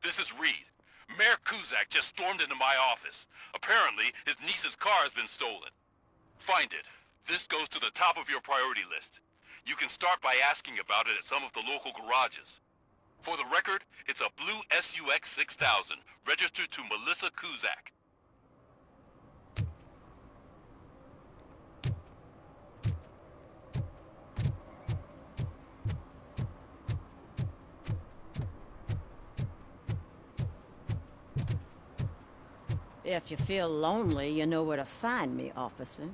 This is Reed. Mayor Kuzak just stormed into my office. Apparently, his niece's car has been stolen. Find it. This goes to the top of your priority list. You can start by asking about it at some of the local garages. For the record, it's a blue SUX 6000, registered to Melissa Kuzak. If you feel lonely, you know where to find me, officer.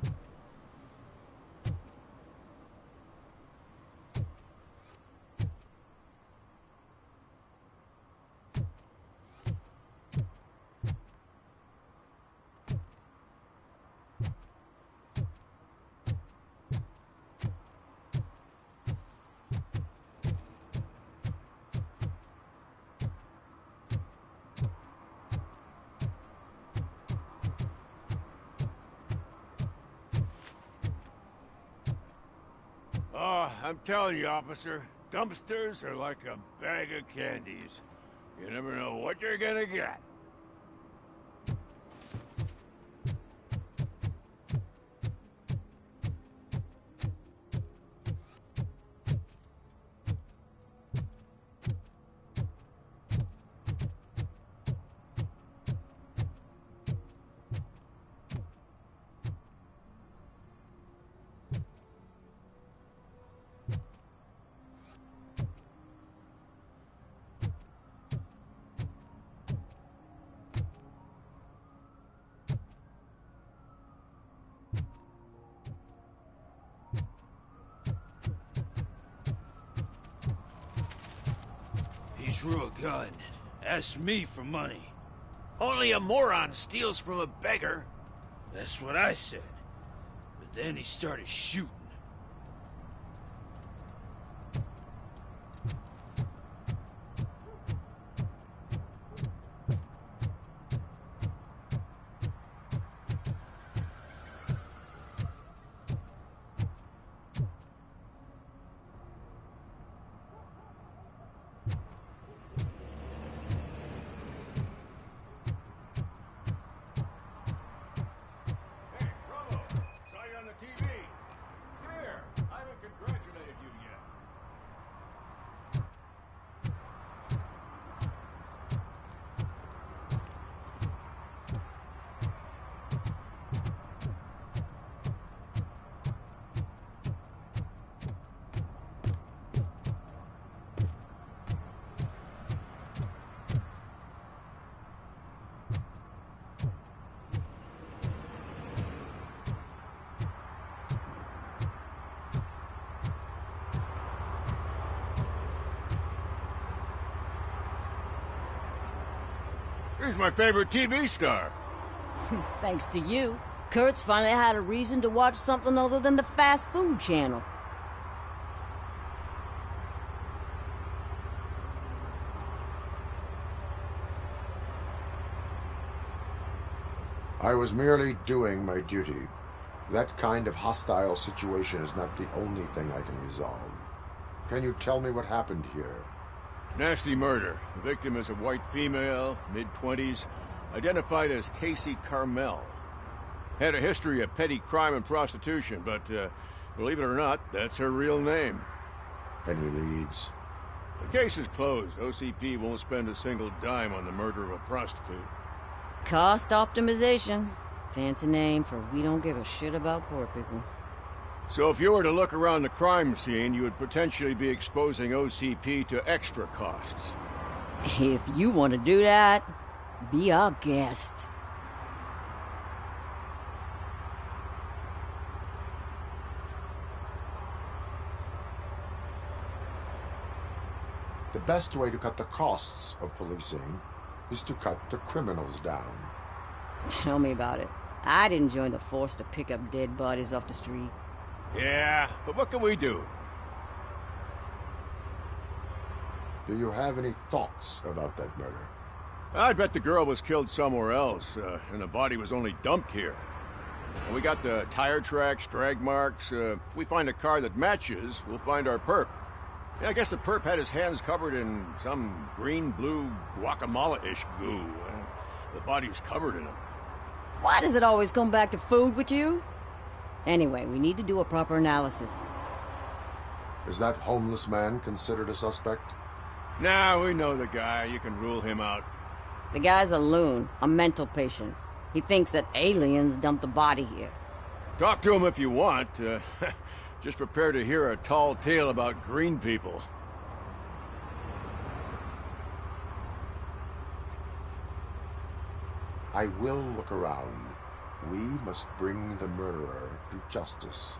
Oh, I'm telling you, officer, dumpsters are like a bag of candies. You never know what you're gonna get. He drew a gun, asked me for money. Only a moron steals from a beggar. That's what I said. But then he started shooting. He's my favorite TV star. Thanks to you, Kurt's finally had a reason to watch something other than the fast food channel. I was merely doing my duty. That kind of hostile situation is not the only thing I can resolve. Can you tell me what happened here? Nasty murder. The victim is a white female, mid-20s, identified as Casey Carmel. Had a history of petty crime and prostitution, but believe it or not, that's her real name. Any leads? The case is closed. OCP won't spend a single dime on the murder of a prostitute. Cost optimization. Fancy name for we don't give a shit about poor people. So if you were to look around the crime scene, you would potentially be exposing OCP to extra costs. If you want to do that, be our guest. The best way to cut the costs of policing is to cut the criminals down. Tell me about it. I didn't join the force to pick up dead bodies off the street. Yeah, but what can we do? Do you have any thoughts about that murder? I bet the girl was killed somewhere else, and the body was only dumped here. And we got the tire tracks, drag marks. If we find a car that matches, we'll find our perp. Yeah, I guess the perp had his hands covered in some green-blue guacamole-ish goo. The body was covered in them. Why does it always come back to food with you? Anyway, we need to do a proper analysis. Is that homeless man considered a suspect? Nah, we know the guy. You can rule him out. The guy's a loon, a mental patient. He thinks that aliens dumped the body here. Talk to him if you want. Just prepare to hear a tall tale about green people. I will look around. We must bring the murderer to justice.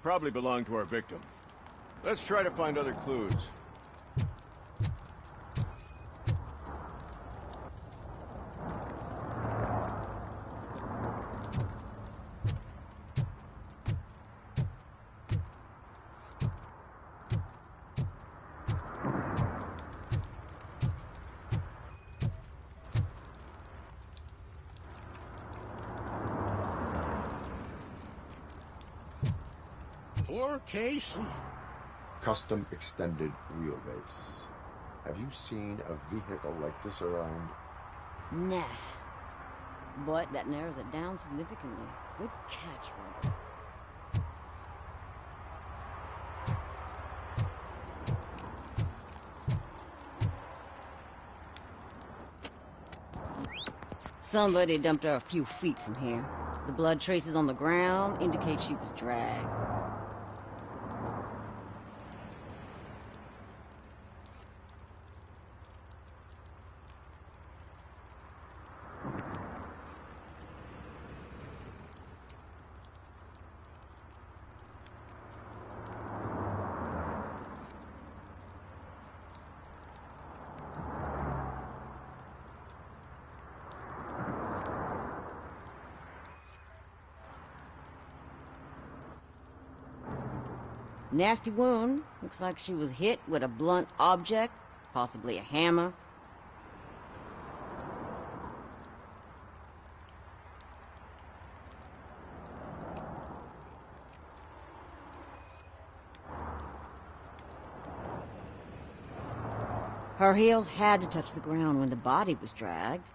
Probably belonged to our victim. Let's try to find other clues. Poor Casey. Custom extended wheelbase. Have you seen a vehicle like this around? Nah. But that narrows it down significantly. Good catch, Robert. Somebody dumped her a few feet from here. The blood traces on the ground indicate she was dragged. Nasty wound. Looks like she was hit with a blunt object, possibly a hammer. Her heels had to touch the ground when the body was dragged.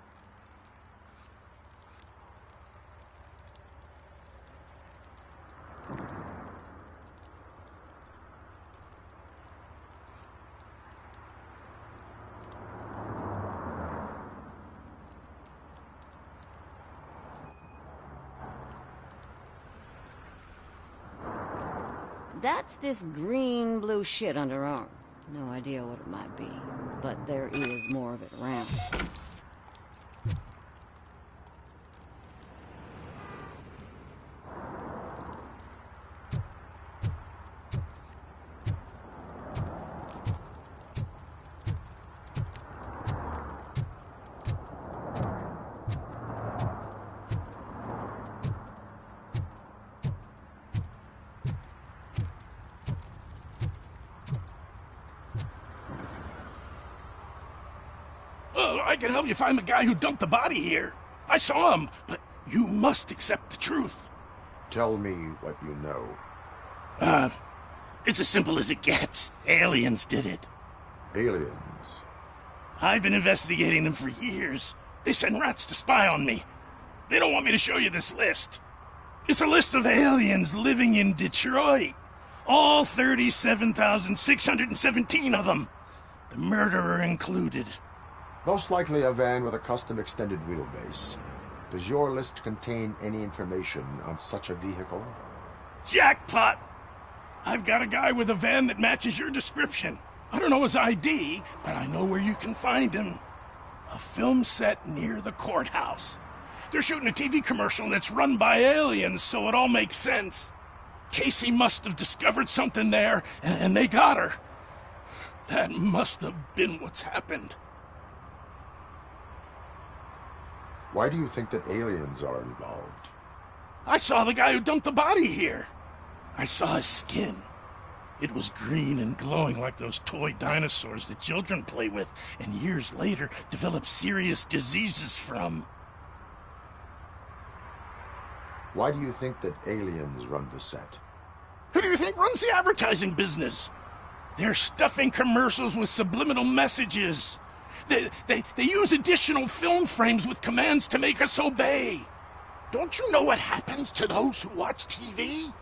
That's this green-blue shit under her arm. No idea what it might be, but there is more of it around. I can help you find the guy who dumped the body here. I saw him, but you must accept the truth. Tell me what you know. It's as simple as it gets. Aliens did it. Aliens? I've been investigating them for years. They send rats to spy on me. They don't want me to show you this list. It's a list of aliens living in Detroit. All 37,617 of them. The murderer included. Most likely a van with a custom extended wheelbase. Does your list contain any information on such a vehicle? Jackpot! I've got a guy with a van that matches your description. I don't know his ID, but I know where you can find him. A film set near the courthouse. They're shooting a TV commercial and it's run by aliens, so it all makes sense. Casey must have discovered something there, and they got her. That must have been what's happened. Why do you think that aliens are involved? I saw the guy who dumped the body here. I saw his skin. It was green and glowing like those toy dinosaurs that children play with and years later develop serious diseases from. Why do you think that aliens run the set? Who do you think runs the advertising business? They're stuffing commercials with subliminal messages. They use additional film frames with commands to make us obey. Don't you know what happens to those who watch TV?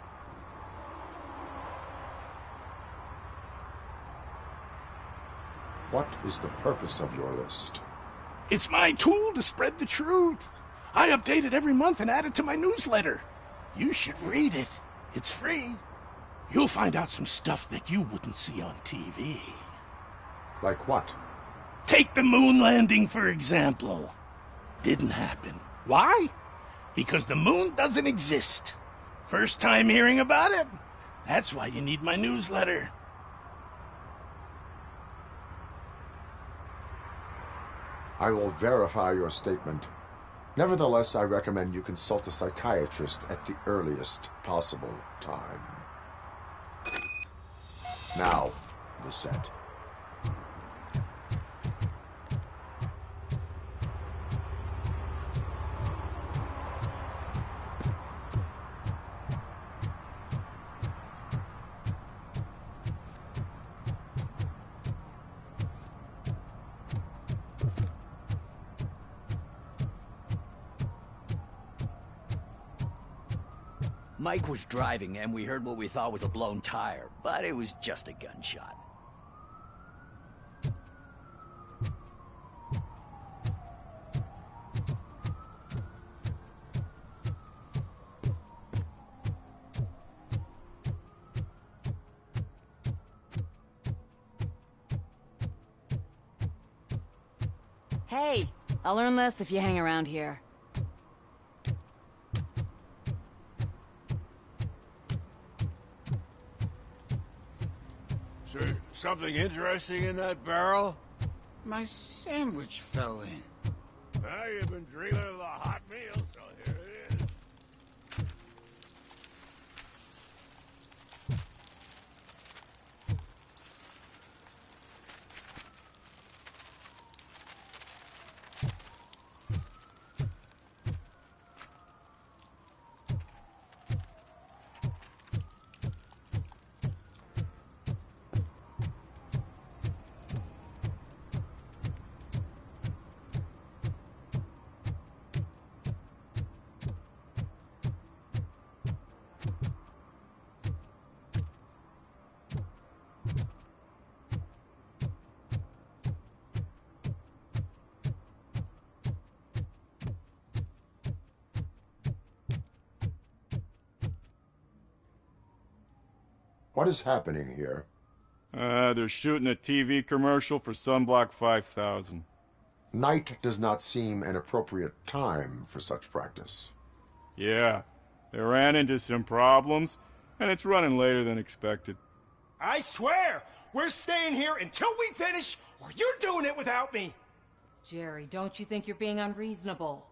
What is the purpose of your list? It's my tool to spread the truth. I update it every month and add it to my newsletter. You should read it. It's free. You'll find out some stuff that you wouldn't see on TV. Like what? Take the moon landing, for example. Didn't happen. Why? Because the moon doesn't exist. First time hearing about it? That's why you need my newsletter. I will verify your statement. Nevertheless, I recommend you consult a psychiatrist at the earliest possible time. Now, the set. Mike was driving, and we heard what we thought was a blown tire, but it was just a gunshot. Hey, I'll learn less if you hang around here. Something interesting in that barrel? My sandwich fell in. Well, you've been dreaming of the hot meal, so here it is. What is happening here? They're shooting a TV commercial for Sunblock 5000. Night does not seem an appropriate time for such practice. Yeah, they ran into some problems, and it's running later than expected. I swear, we're staying here until we finish, or you're doing it without me. Jerry, don't you think you're being unreasonable?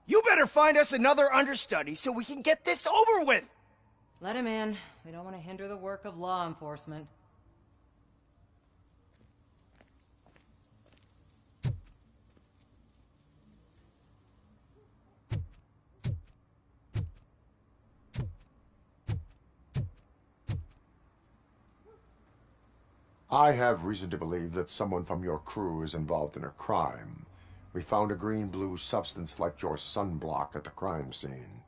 You better find us another understudy so we can get this over with. Let him in. We don't want to hinder the work of law enforcement. I have reason to believe that someone from your crew is involved in a crime. We found a green-blue substance like your sunblock at the crime scene.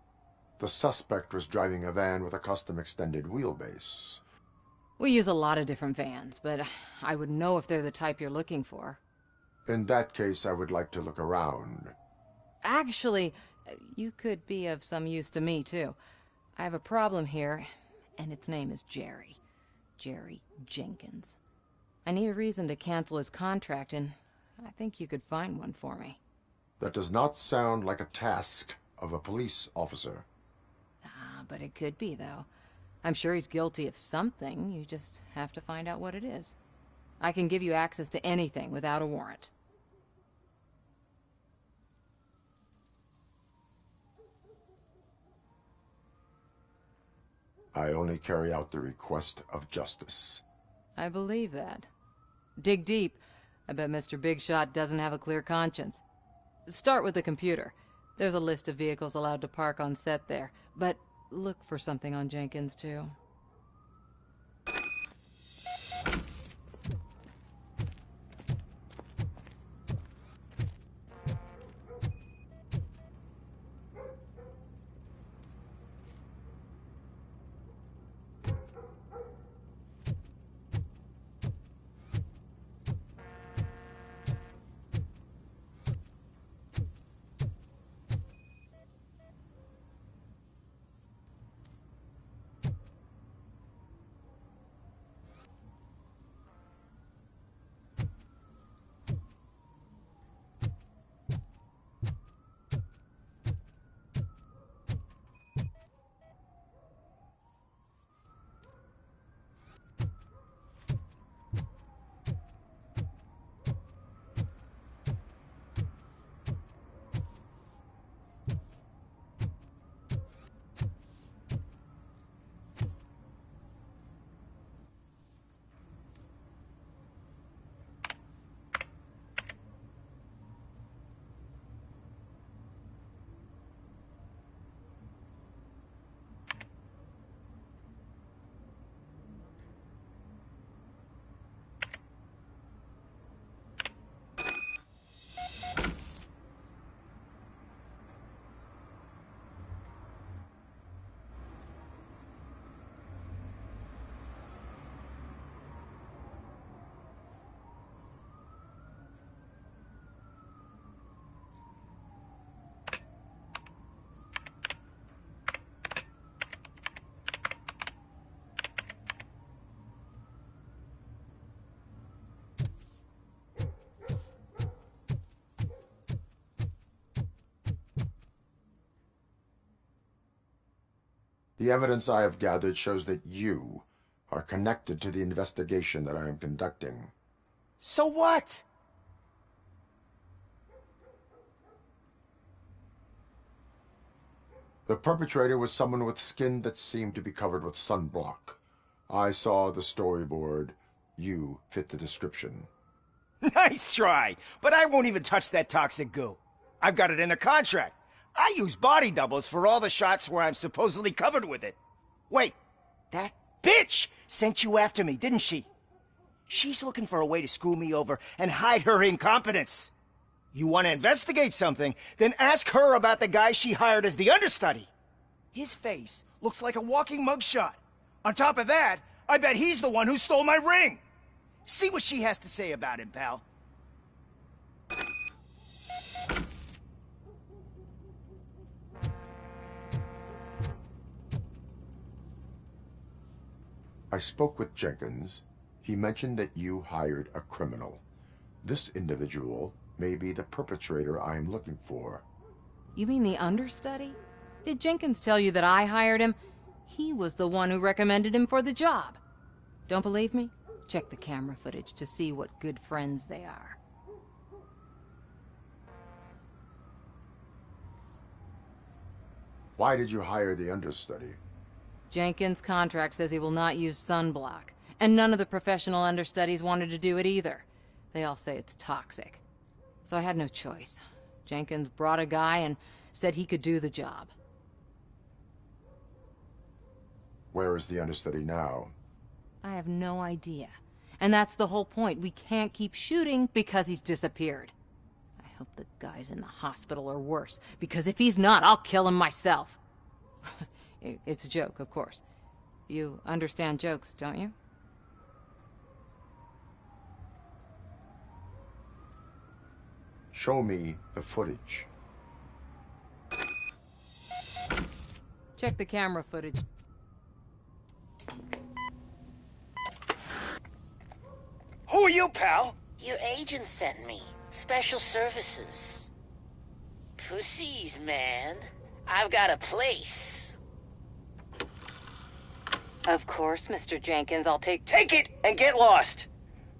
The suspect was driving a van with a custom extended wheelbase. We use a lot of different vans, but I would know if they're the type you're looking for. In that case, I would like to look around. Actually, you could be of some use to me, too. I have a problem here, and its name is Jerry. Jerry Jenkins. I need a reason to cancel his contract, and I think you could find one for me. That does not sound like a task of a police officer. Ah, but it could be, though. I'm sure he's guilty of something. You just have to find out what it is. I can give you access to anything without a warrant. I only carry out the request of justice. I believe that. Dig deep. I bet Mr. Big Shot doesn't have a clear conscience. Start with the computer. There's a list of vehicles allowed to park on set there, but look for something on Jenkins, too. The evidence I have gathered shows that you are connected to the investigation that I am conducting. So what? The perpetrator was someone with skin that seemed to be covered with sunblock. I saw the storyboard. You fit the description. Nice try, but I won't even touch that toxic goo. I've got it in the contract. I use body doubles for all the shots where I'm supposedly covered with it. Wait, that bitch sent you after me, didn't she? She's looking for a way to screw me over and hide her incompetence. You want to investigate something, then ask her about the guy she hired as the understudy. His face looks like a walking mugshot. On top of that, I bet he's the one who stole my ring. See what she has to say about him, pal. I spoke with Jenkins. He mentioned that you hired a criminal. This individual may be the perpetrator I am looking for. You mean the understudy? Did Jenkins tell you that I hired him? He was the one who recommended him for the job. Don't believe me? Check the camera footage to see what good friends they are. Why did you hire the understudy? Jenkins' contract says he will not use sunblock, and none of the professional understudies wanted to do it either. They all say it's toxic. So I had no choice. Jenkins brought a guy and said he could do the job. Where is the understudy now? I have no idea. And that's the whole point. We can't keep shooting because he's disappeared. I hope the guy's in the hospital or worse, because if he's not, I'll kill him myself. It's a joke, of course. You understand jokes, don't you? Show me the footage. Check the camera footage. Who are you, pal? Your agent sent me. Special services. Pussies, man. I've got a place. Of course, Mr. Jenkins, I'll take... Take it and get lost.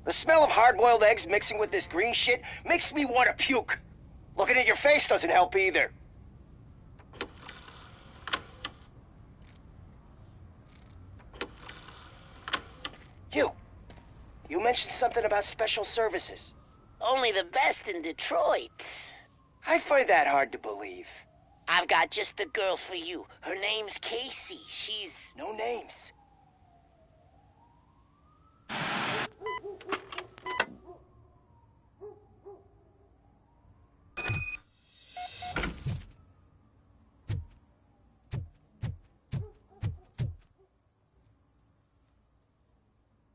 The smell of hard-boiled eggs mixing with this green shit makes me want to puke. Looking at your face doesn't help either. You mentioned something about special services. Only the best in Detroit. I find that hard to believe. I've got just the girl for you. Her name's Casey. She's... No names.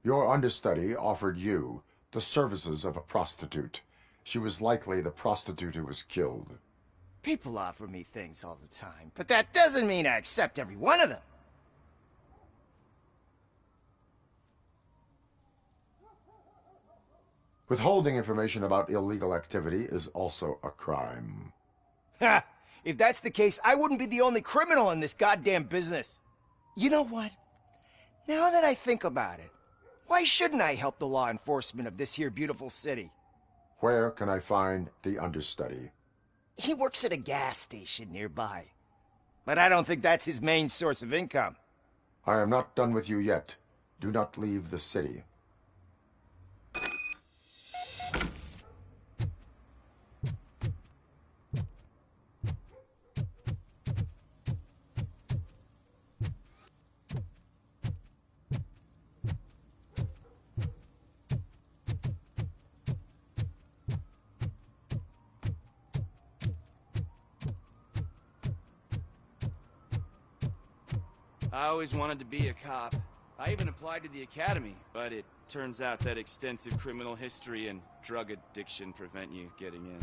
Your understudy offered you the services of a prostitute. She was likely the prostitute who was killed. People offer me things all the time, but that doesn't mean I accept every one of them. Withholding information about illegal activity is also a crime. Ha! If that's the case, I wouldn't be the only criminal in this goddamn business. You know what? Now that I think about it, why shouldn't I help the law enforcement of this here beautiful city? Where can I find the understudy? He works at a gas station nearby. But I don't think that's his main source of income. I am not done with you yet. Do not leave the city. I always wanted to be a cop. I even applied to the academy, but it turns out that extensive criminal history and drug addiction prevent you getting in.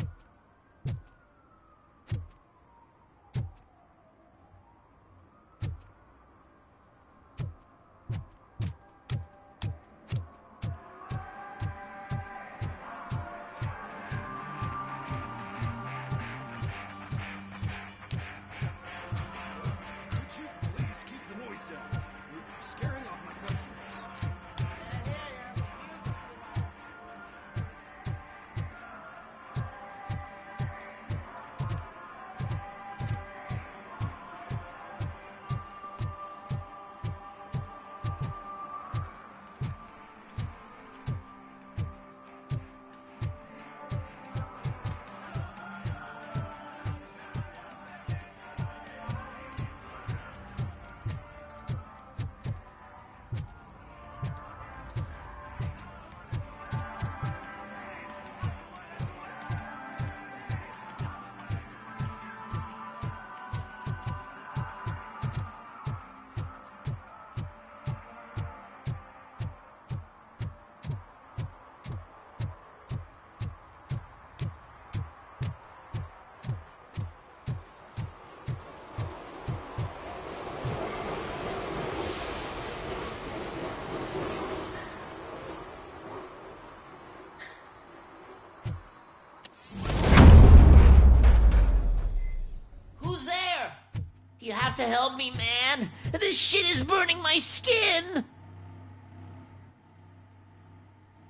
You have to help me, man. This shit is burning my skin.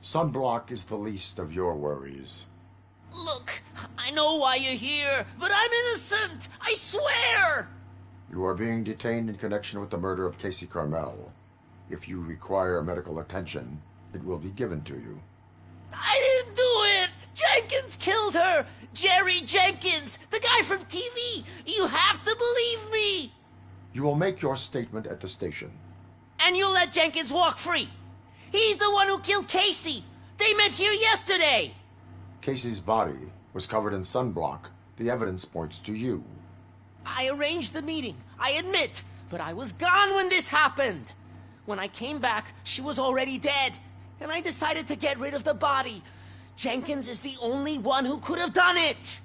Sunblock is the least of your worries. Look, I know why you're here, but I'm innocent. I swear. You are being detained in connection with the murder of Casey Carmel. If you require medical attention, it will be given to you. I didn't do it. Jenkins killed her. Jerry Jenkins, the guy from TV. You have to believe me. You will make your statement at the station. And you'll let Jenkins walk free. He's the one who killed Casey. They met here yesterday. Casey's body was covered in sunblock. The evidence points to you. I arranged the meeting, I admit, but I was gone when this happened. When I came back, she was already dead, and I decided to get rid of the body. Jenkins is the only one who could have done it.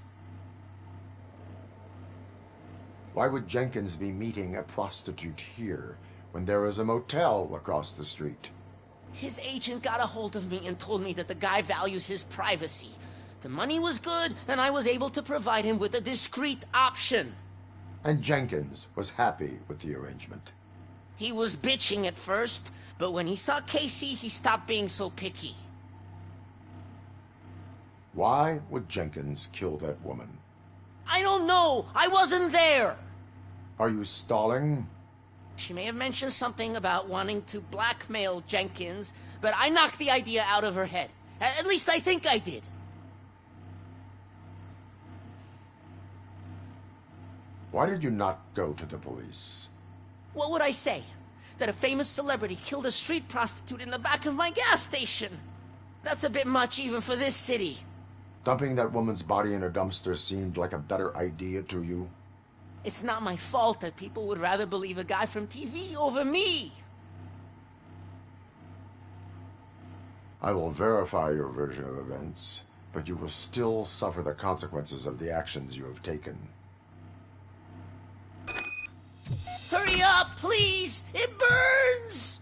Why would Jenkins be meeting a prostitute here when there is a motel across the street? His agent got a hold of me and told me that the guy values his privacy. The money was good, and I was able to provide him with a discreet option. And Jenkins was happy with the arrangement. He was bitching at first, but when he saw Casey, he stopped being so picky. Why would Jenkins kill that woman? I don't know. I wasn't there. Are you stalling? She may have mentioned something about wanting to blackmail Jenkins, but I knocked the idea out of her head. At least I think I did. Why did you not go to the police? What would I say? That a famous celebrity killed a street prostitute in the back of my gas station? That's a bit much even for this city. Dumping that woman's body in a dumpster seemed like a better idea to you? It's not my fault that people would rather believe a guy from TV over me. I will verify your version of events, but you will still suffer the consequences of the actions you have taken. Hurry up, please! It burns!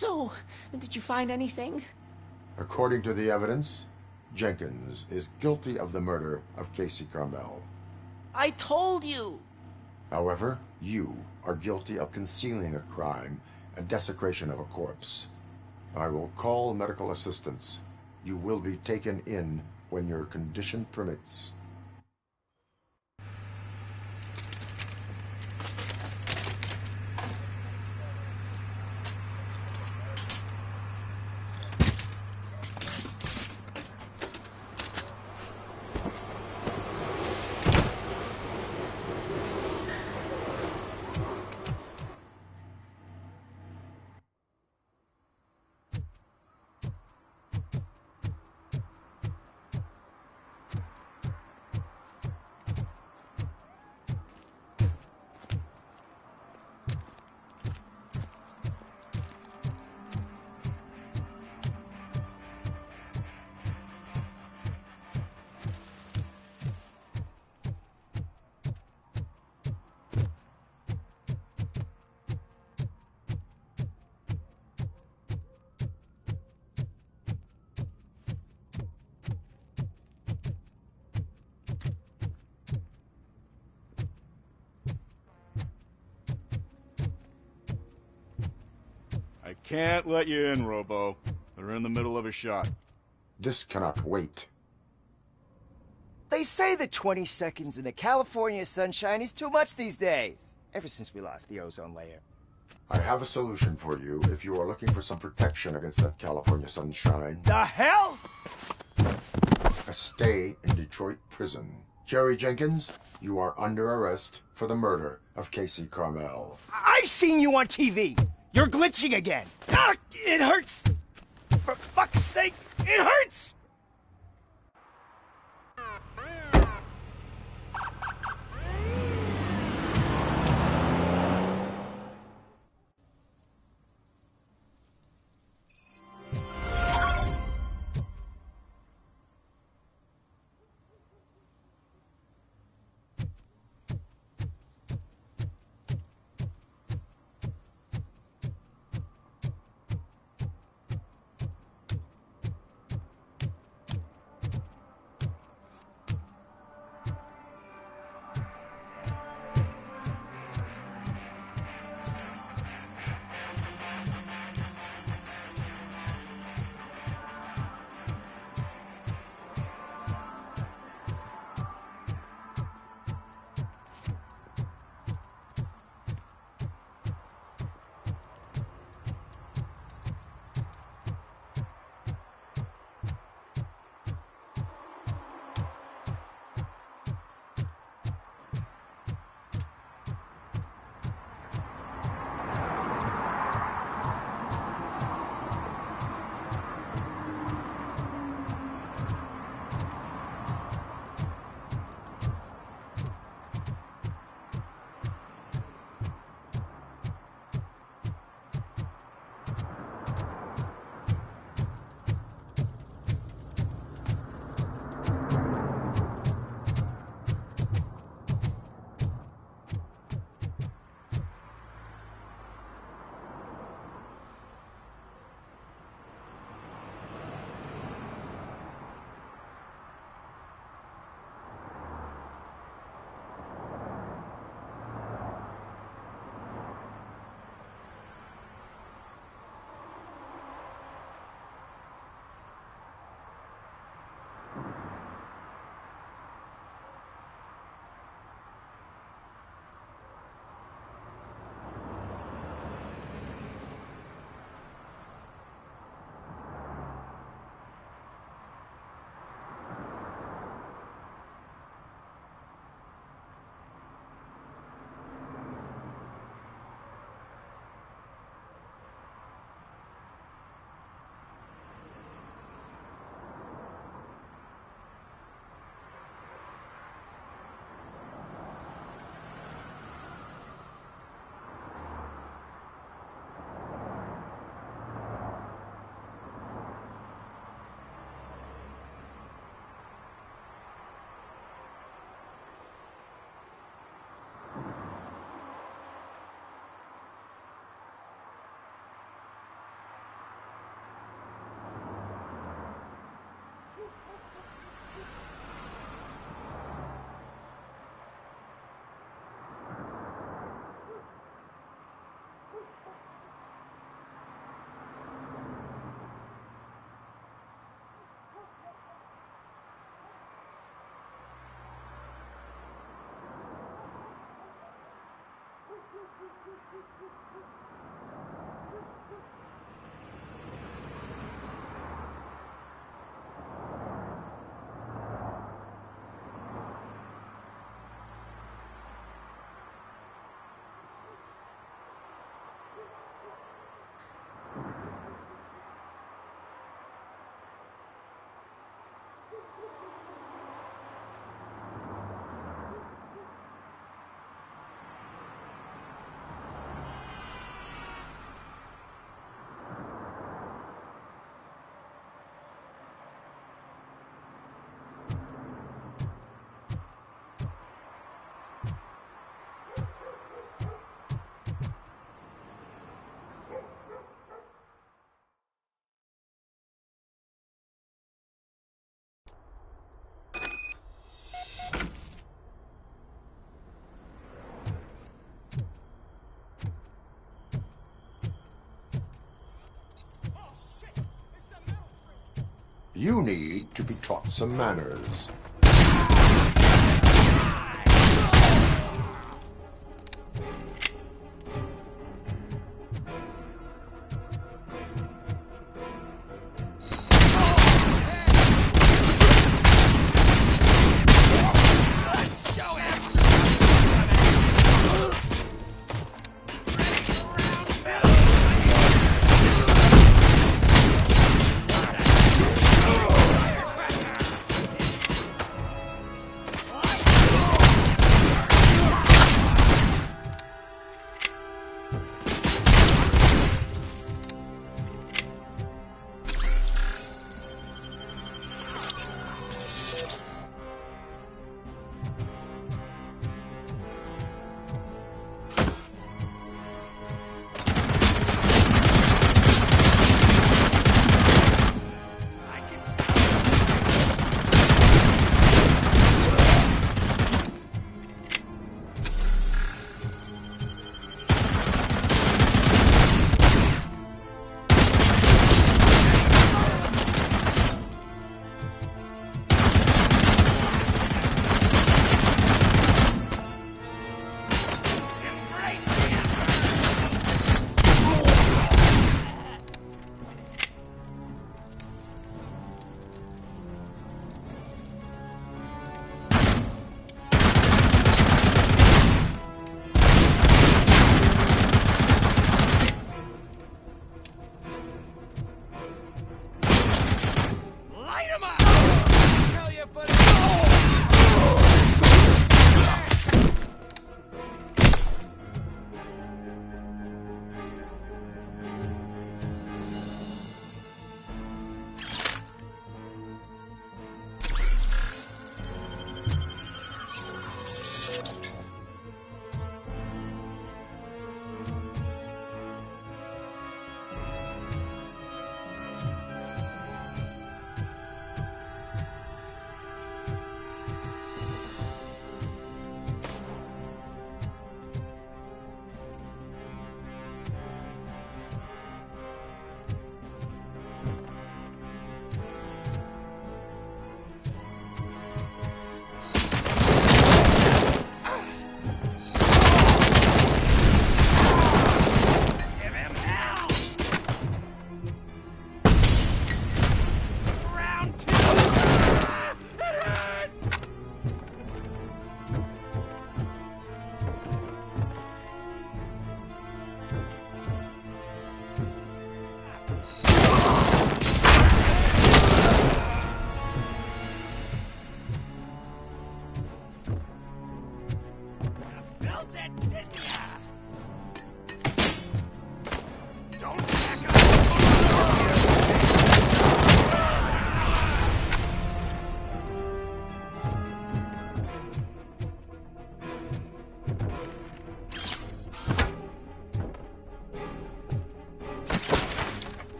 So, did you find anything? According to the evidence, Jenkins is guilty of the murder of Casey Carmel. I told you! However, you are guilty of concealing a crime and desecration of a corpse. I will call medical assistance. You will be taken in when your condition permits. I can't let you in, Robo. They're in the middle of a shot. This cannot wait. They say that 20 seconds in the California sunshine is too much these days. Ever since we lost the ozone layer. I have a solution for you if you are looking for some protection against that California sunshine. The hell? A stay in Detroit prison. Jerry Jenkins, you are under arrest for the murder of Casey Carmel. I seen you on TV. You're glitching again. Ah, it hurts. For fuck's sake, it hurts. You need to be taught some manners.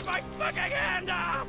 my fucking hand off!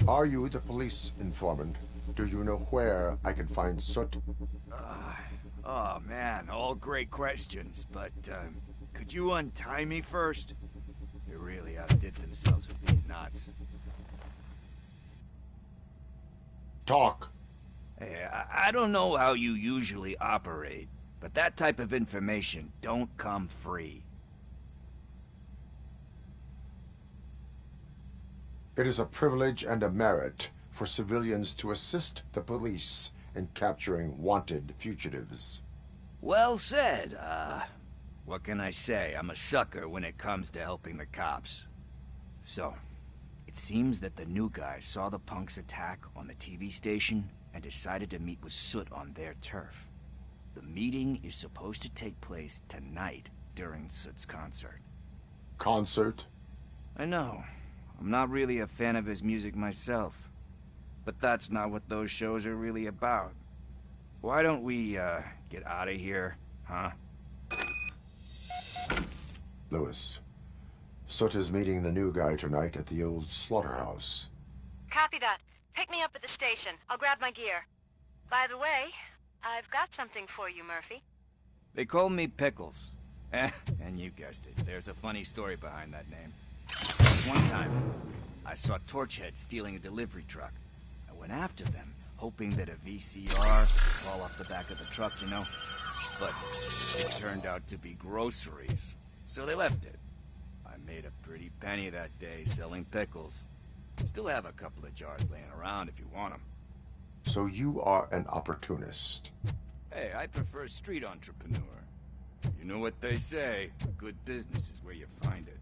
Are you the police informant? Do you know where I can find Soot? Oh man, all great questions, but could you untie me first? They really outdid themselves with these knots. Talk. Hey, I don't know how you usually operate, but that type of information don't come free. It is a privilege and a merit for civilians to assist the police in capturing wanted fugitives. Well said. What can I say? I'm a sucker when it comes to helping the cops. So, it seems that the new guy saw the punks' attack on the TV station and decided to meet with Soot on their turf. The meeting is supposed to take place tonight during Soot's concert. Concert? I know. I'm not really a fan of his music myself. But that's not what those shows are really about. Why don't we, get out of here, huh? Lewis, Soot is meeting the new guy tonight at the old slaughterhouse. Copy that. Pick me up at the station. I'll grab my gear. By the way, I've got something for you, Murphy. They call me Pickles. And you guessed it, there's a funny story behind that name. One time, I saw Torchhead stealing a delivery truck. I went after them, hoping that a VCR would fall off the back of the truck, you know? But it turned out to be groceries, so they left it. I made a pretty penny that day selling pickles. Still have a couple of jars laying around if you want them. So you are an opportunist. Hey, I prefer street entrepreneur. You know what they say, good business is where you find it.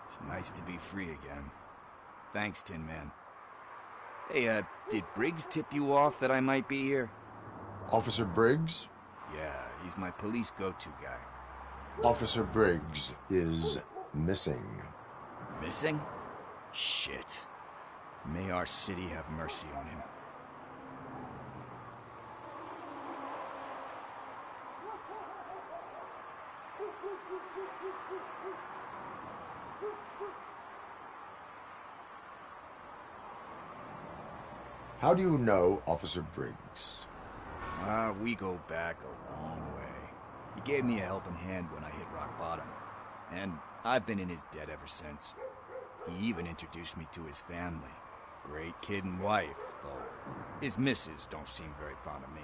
It's nice to be free again. Thanks, Tin Man. Hey, did Briggs tip you off that I might be here? Officer Briggs? Yeah, he's my police go-to guy. Officer Briggs is missing. Missing? Shit. May our city have mercy on him. How do you know Officer Briggs? We go back a long way. He gave me a helping hand when I hit rock bottom. And I've been in his debt ever since. He even introduced me to his family. Great kid and wife, though his missus don't seem very fond of me.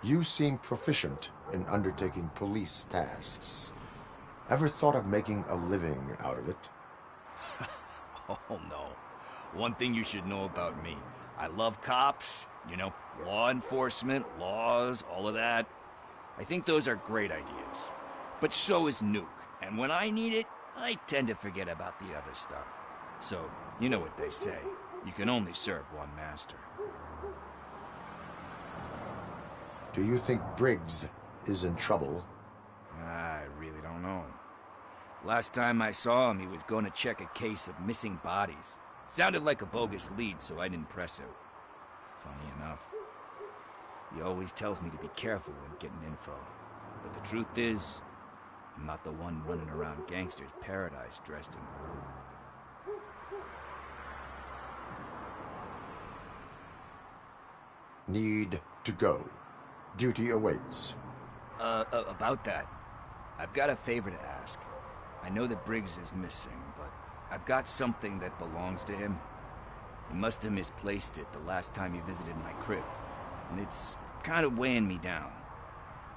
You seem proficient in undertaking police tasks. Ever thought of making a living out of it? Oh, no. One thing you should know about me. I love cops, you know, law enforcement, laws, all of that. I think those are great ideas. But so is Nuke. And when I need it, I tend to forget about the other stuff. So, you know what they say. You can only serve one master. Do you think Briggs is in trouble? I really don't know. Last time I saw him, he was going to check a case of missing bodies. Sounded like a bogus lead, so I didn't press him. Funny enough, he always tells me to be careful when getting info. But the truth is, I'm not the one running around gangster's paradise dressed in blue. Need to go. Duty awaits. About that, I've got a favor to ask. I know that Briggs is missing, but I've got something that belongs to him. He must have misplaced it the last time he visited my crib, and it's kind of weighing me down.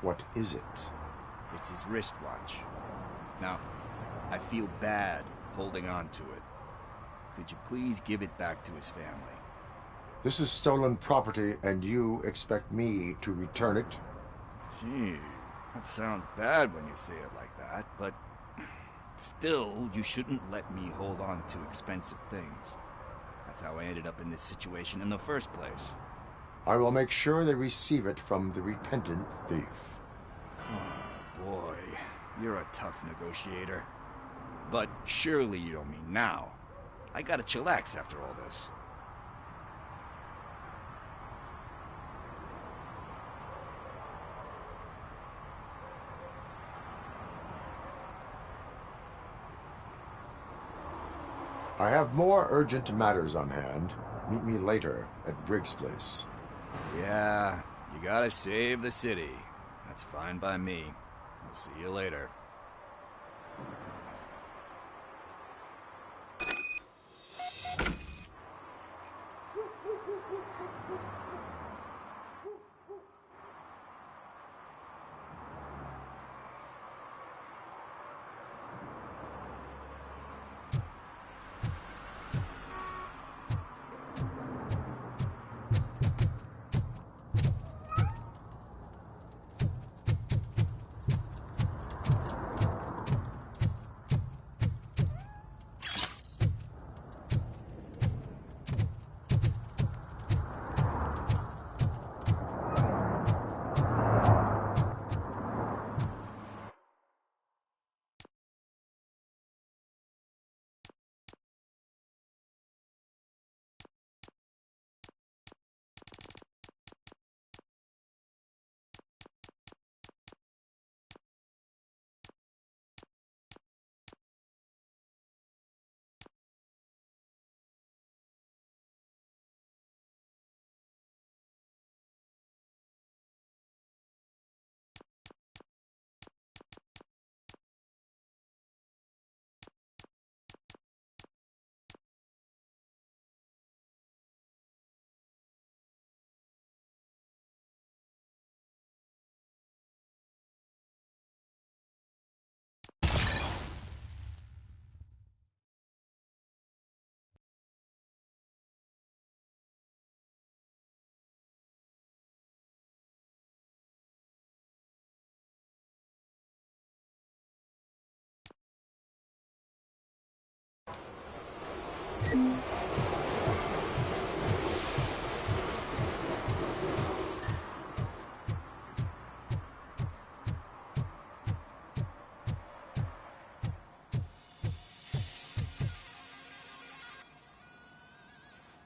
What is it? It's his wristwatch. Now, I feel bad holding on to it. Could you please give it back to his family? This is stolen property, and you expect me to return it? Gee, that sounds bad when you say it like that, but still, you shouldn't let me hold on to expensive things. That's how I ended up in this situation in the first place. I will make sure they receive it from the repentant thief. Oh, boy. You're a tough negotiator. But surely you don't mean now. I gotta chillax after all this. I have more urgent matters on hand. Meet me later at Briggs' place. Yeah, you gotta save the city. That's fine by me. I'll see you later.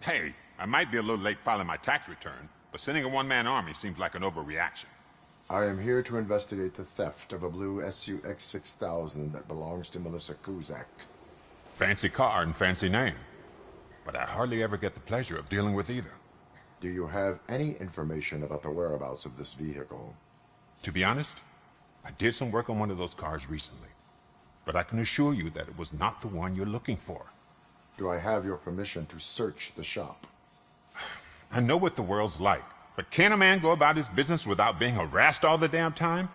Hey, I might be a little late filing my tax return, but sending a one-man army seems like an overreaction. I am here to investigate the theft of a blue SUX 6000 that belongs to Melissa Kuzak. Fancy car and fancy name. But I hardly ever get the pleasure of dealing with either. Do you have any information about the whereabouts of this vehicle? To be honest, I did some work on one of those cars recently. But I can assure you that it was not the one you're looking for. Do I have your permission to search the shop? I know what the world's like, but can a man go about his business without being harassed all the damn time?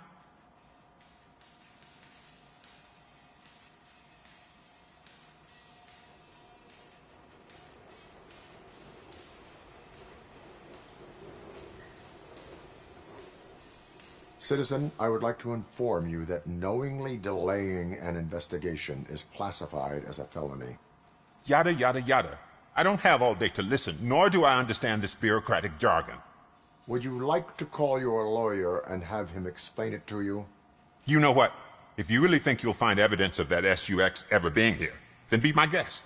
Citizen, I would like to inform you that knowingly delaying an investigation is classified as a felony. Yada, yada, yada. I don't have all day to listen, nor do I understand this bureaucratic jargon. Would you like to call your lawyer and have him explain it to you? You know what? If you really think you'll find evidence of that SUX ever being here, then be my guest.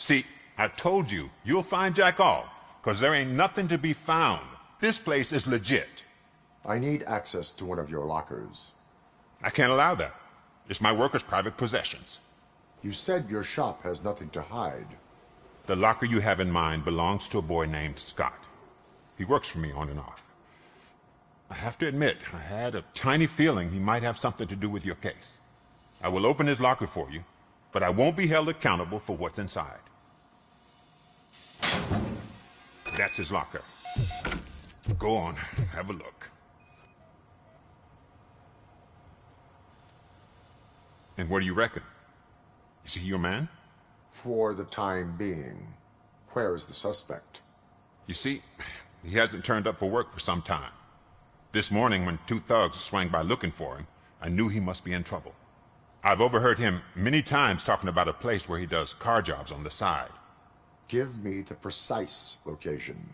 See, I told you, you'll find Jack all, because there ain't nothing to be found. This place is legit. I need access to one of your lockers. I can't allow that. It's my workers' private possessions. You said your shop has nothing to hide. The locker you have in mind belongs to a boy named Scott. He works for me on and off. I have to admit, I had a tiny feeling he might have something to do with your case. I will open his locker for you, but I won't be held accountable for what's inside. That's his locker. Go on, have a look. And what do you reckon? Is he your man? For the time being. Where is the suspect? You see, he hasn't turned up for work for some time. This morning, when two thugs swang by looking for him, I knew he must be in trouble. I've overheard him many times talking about a place where he does car jobs on the side. Give me the precise location.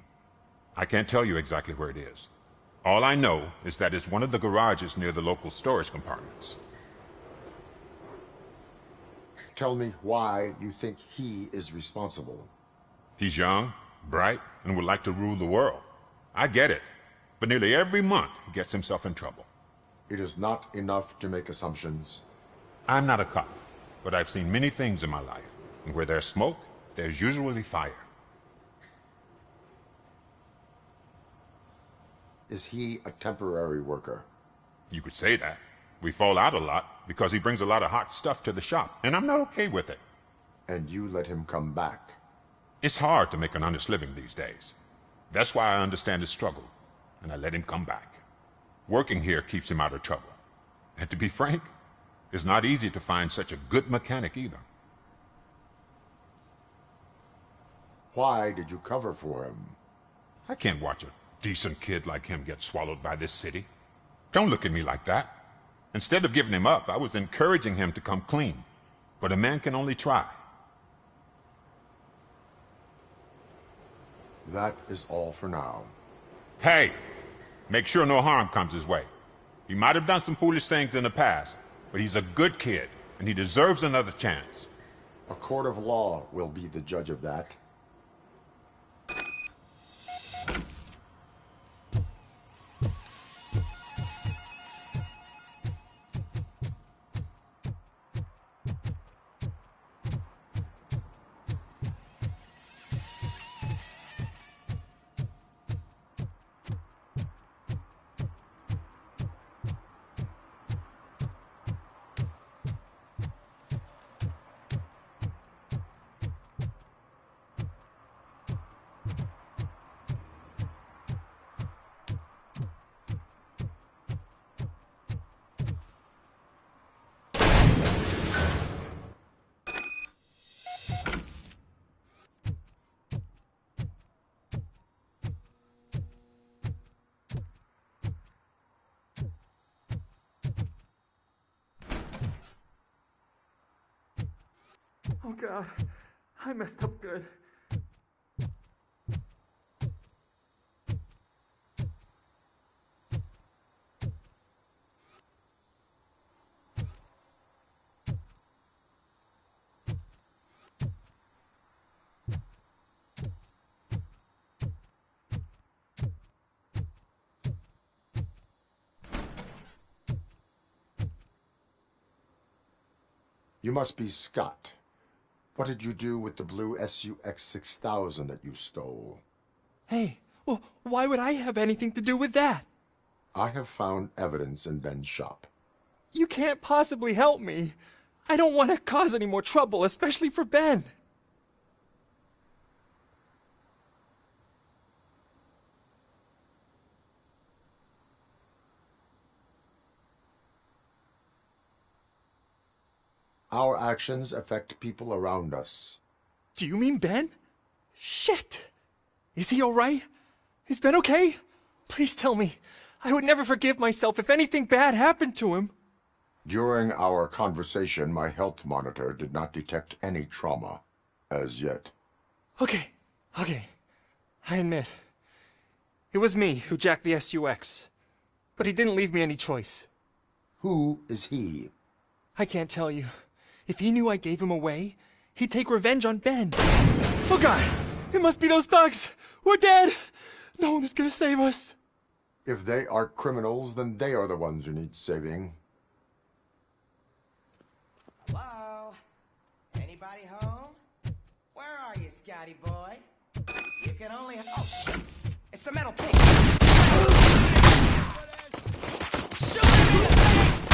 I can't tell you exactly where it is. All I know is that it's one of the garages near the local storage compartments. Tell me why you think he is responsible. He's young, bright, and would like to rule the world. I get it. But nearly every month, he gets himself in trouble. It is not enough to make assumptions. I'm not a cop, but I've seen many things in my life. And where there's smoke, there's usually fire. Is he a temporary worker? You could say that. We fall out a lot because he brings a lot of hot stuff to the shop, and I'm not okay with it. And you let him come back? It's hard to make an honest living these days. That's why I understand his struggle, and I let him come back. Working here keeps him out of trouble. And to be frank, it's not easy to find such a good mechanic either. Why did you cover for him? I can't watch a decent kid like him get swallowed by this city. Don't look at me like that. Instead of giving him up, I was encouraging him to come clean. But a man can only try. That is all for now. Hey! Make sure no harm comes his way. He might have done some foolish things in the past, but he's a good kid, and he deserves another chance. A court of law will be the judge of that. Oh God, I messed up good. You must be Scott. What did you do with the blue SUX 6000 that you stole? Hey, well, why would I have anything to do with that? I have found evidence in Ben's shop. You can't possibly help me. I don't want to cause any more trouble, especially for Ben. Our actions affect people around us. Do you mean Ben? Shit! Is he alright? Is Ben okay? Please tell me. I would never forgive myself if anything bad happened to him. During our conversation, my health monitor did not detect any trauma, as yet. Okay. I admit. It was me who jacked the SUX. But he didn't leave me any choice. Who is he? I can't tell you. If he knew I gave him away, he'd take revenge on Ben. Oh God, it must be those thugs. We're dead. No one is gonna save us. If they are criminals, then they are the ones who need saving. Hello? Anybody home? Where are you, Scotty boy? You can only... Oh, it's the metal pig. Shoot him in the face!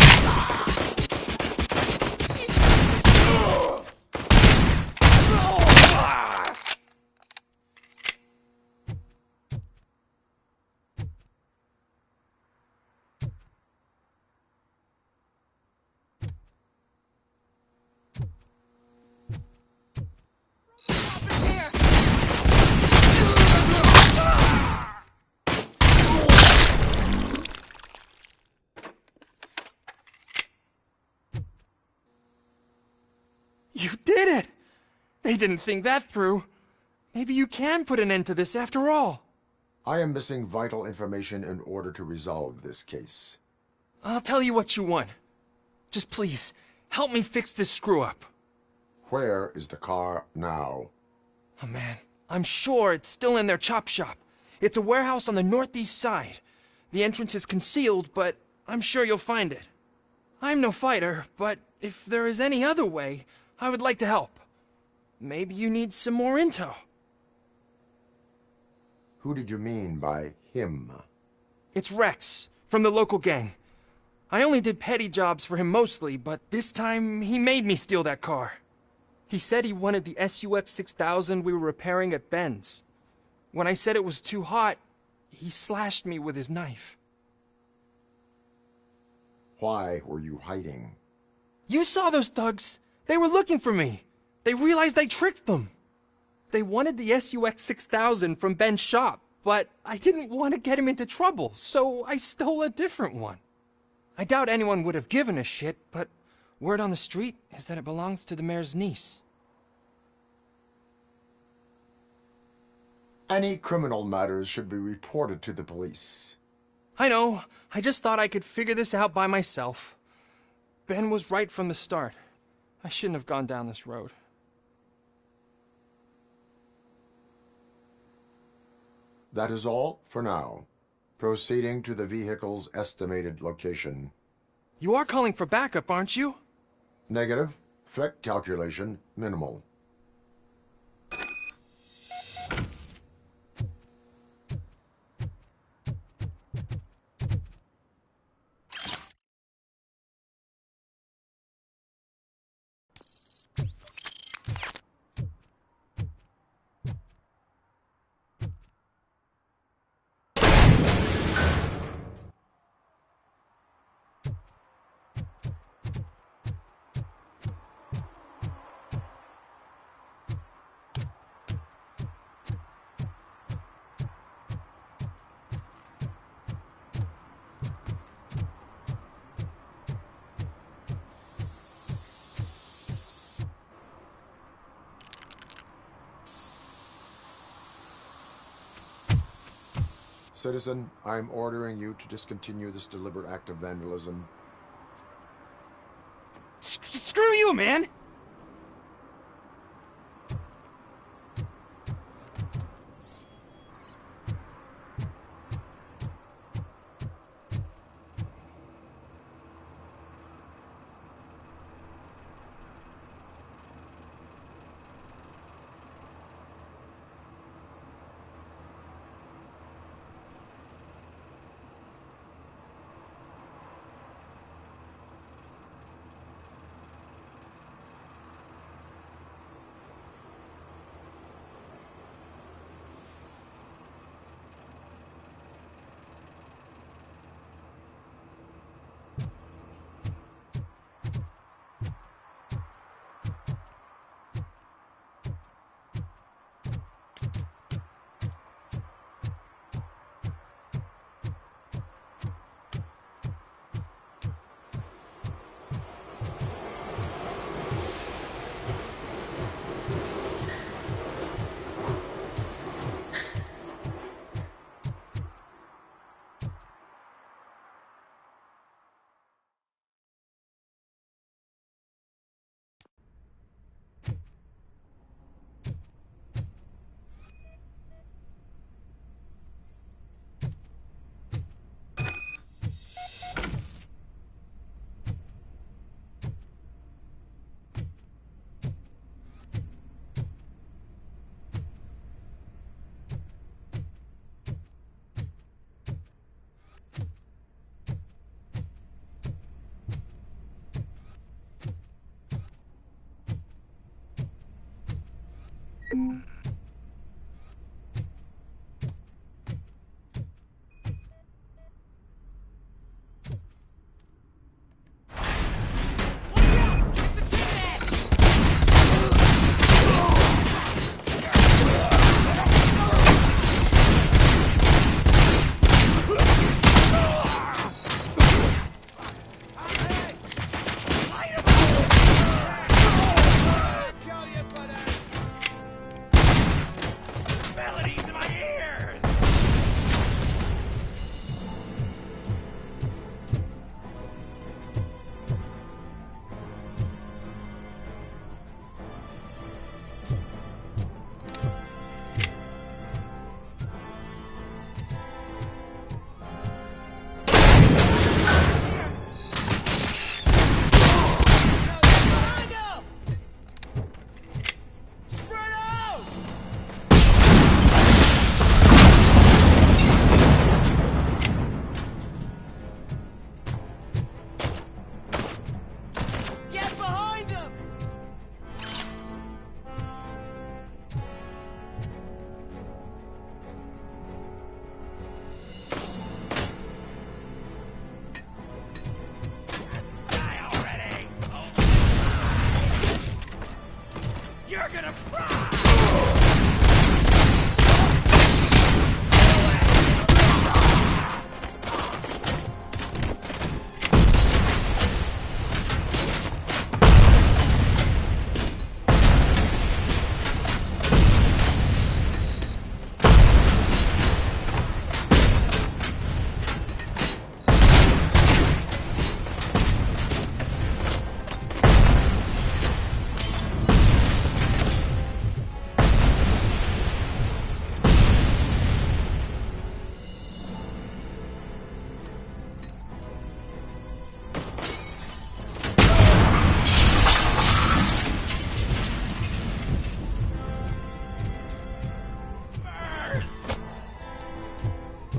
You did it! They didn't think that through. Maybe you can put an end to this after all. I am missing vital information in order to resolve this case. I'll tell you what you want. Just please, help me fix this screw-up. Where is the car now? Oh man, I'm sure it's still in their chop shop. It's a warehouse on the northeast side. The entrance is concealed, but I'm sure you'll find it. I'm no fighter, but if there is any other way, I would like to help. Maybe you need some more intel. Who did you mean by him? It's Rex, from the local gang. I only did petty jobs for him mostly, but this time he made me steal that car. He said he wanted the SUX 6000 we were repairing at Ben's. When I said it was too hot, he slashed me with his knife. Why were you hiding? You saw those thugs. They were looking for me. They realized I tricked them. They wanted the SUX 6000 from Ben's shop, but I didn't want to get him into trouble, so I stole a different one. I doubt anyone would have given a shit, but word on the street is that it belongs to the mayor's niece. Any criminal matters should be reported to the police. I know. I just thought I could figure this out by myself. Ben was right from the start. I shouldn't have gone down this road. That is all for now. Proceeding to the vehicle's estimated location. You are calling for backup, aren't you? Negative. Threat calculation minimal. Citizen, I'm ordering you to discontinue this deliberate act of vandalism. Screw you, man!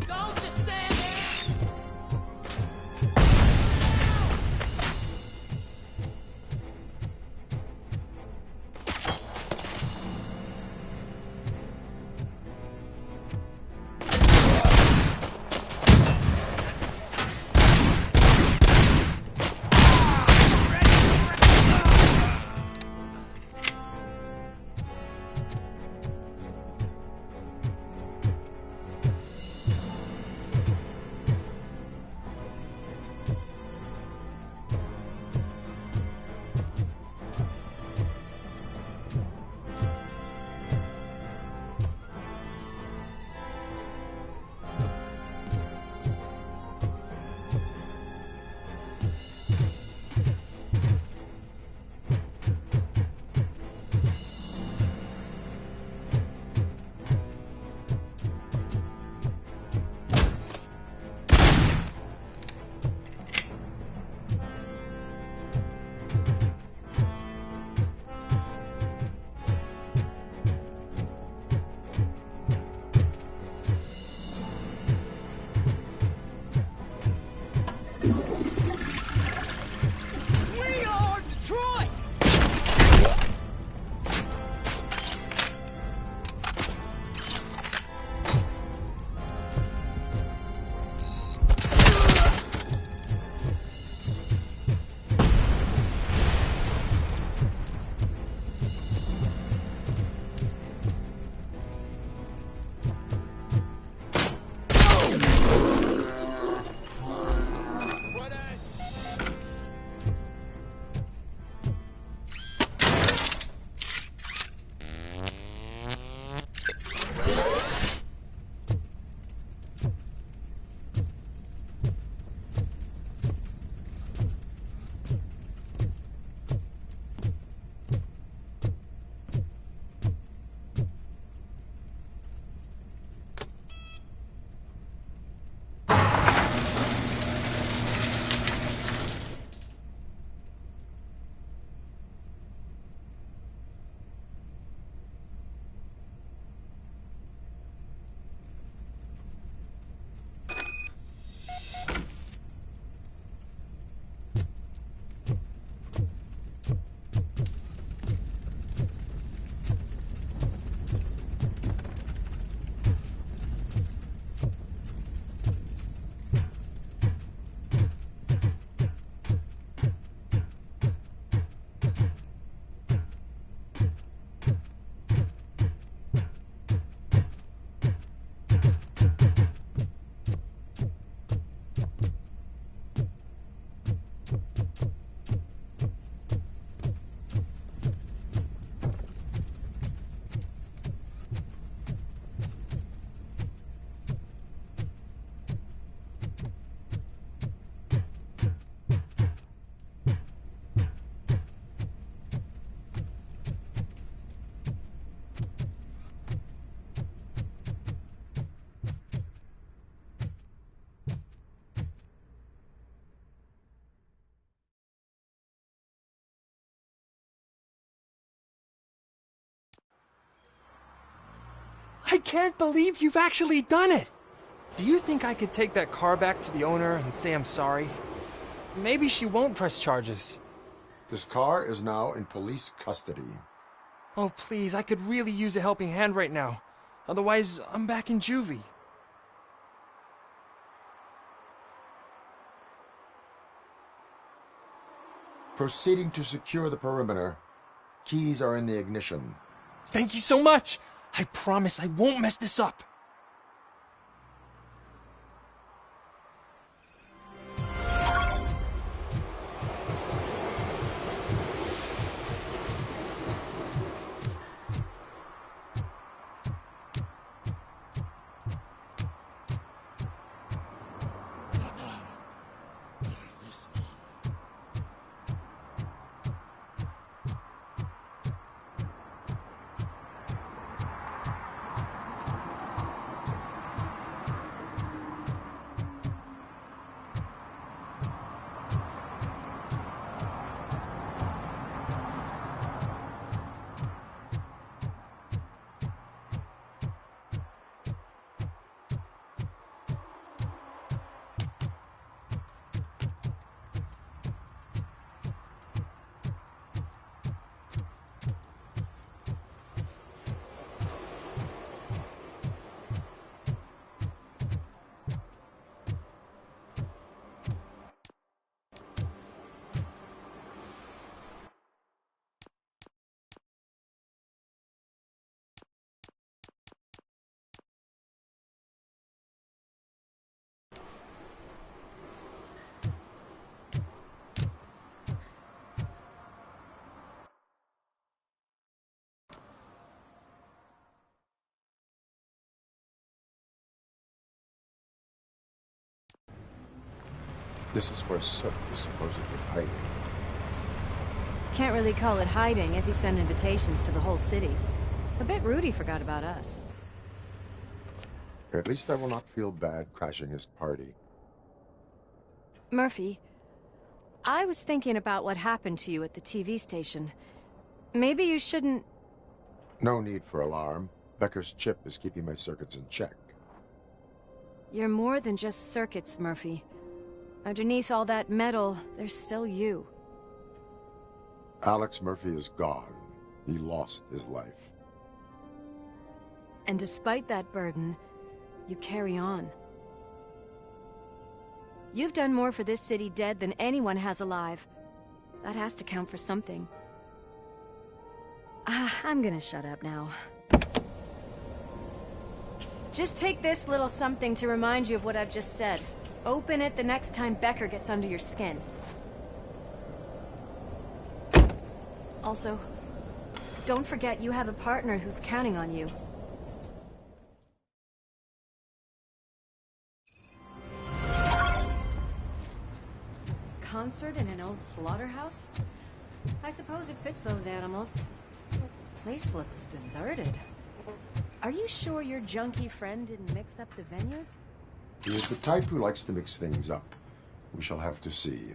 Don't just stand there! I can't believe you've actually done it! Do you think I could take that car back to the owner and say I'm sorry? Maybe she won't press charges. This car is now in police custody. Oh, please, I could really use a helping hand right now. Otherwise, I'm back in juvie. Proceeding to secure the perimeter. Keys are in the ignition. Thank you so much. I promise I won't mess this up. This is where Soot is supposedly hiding. Can't really call it hiding if he sent invitations to the whole city. A bit rude he forgot about us. At least I will not feel bad crashing his party. Murphy, I was thinking about what happened to you at the TV station. Maybe you shouldn't... No need for alarm. Becker's chip is keeping my circuits in check. You're more than just circuits, Murphy. Underneath all that metal, there's still you. Alex Murphy is gone. He lost his life. And despite that burden, you carry on. You've done more for this city dead than anyone has alive. That has to count for something. I'm gonna shut up now. Just take this little something to remind you of what I've just said. Open it the next time Becker gets under your skin. Also, don't forget you have a partner who's counting on you. Concert in an old slaughterhouse? I suppose it fits those animals. Place looks deserted. Are you sure your junkie friend didn't mix up the venues? He is the type who likes to mix things up. We shall have to see.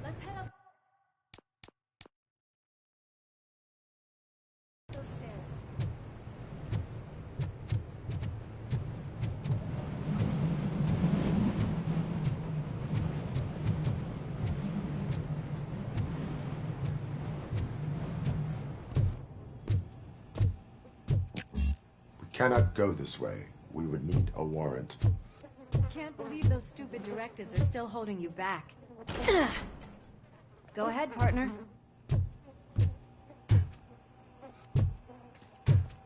Let's head up those stairs. Cannot go this way. We would need a warrant. Can't believe those stupid directives are still holding you back. Go ahead, partner.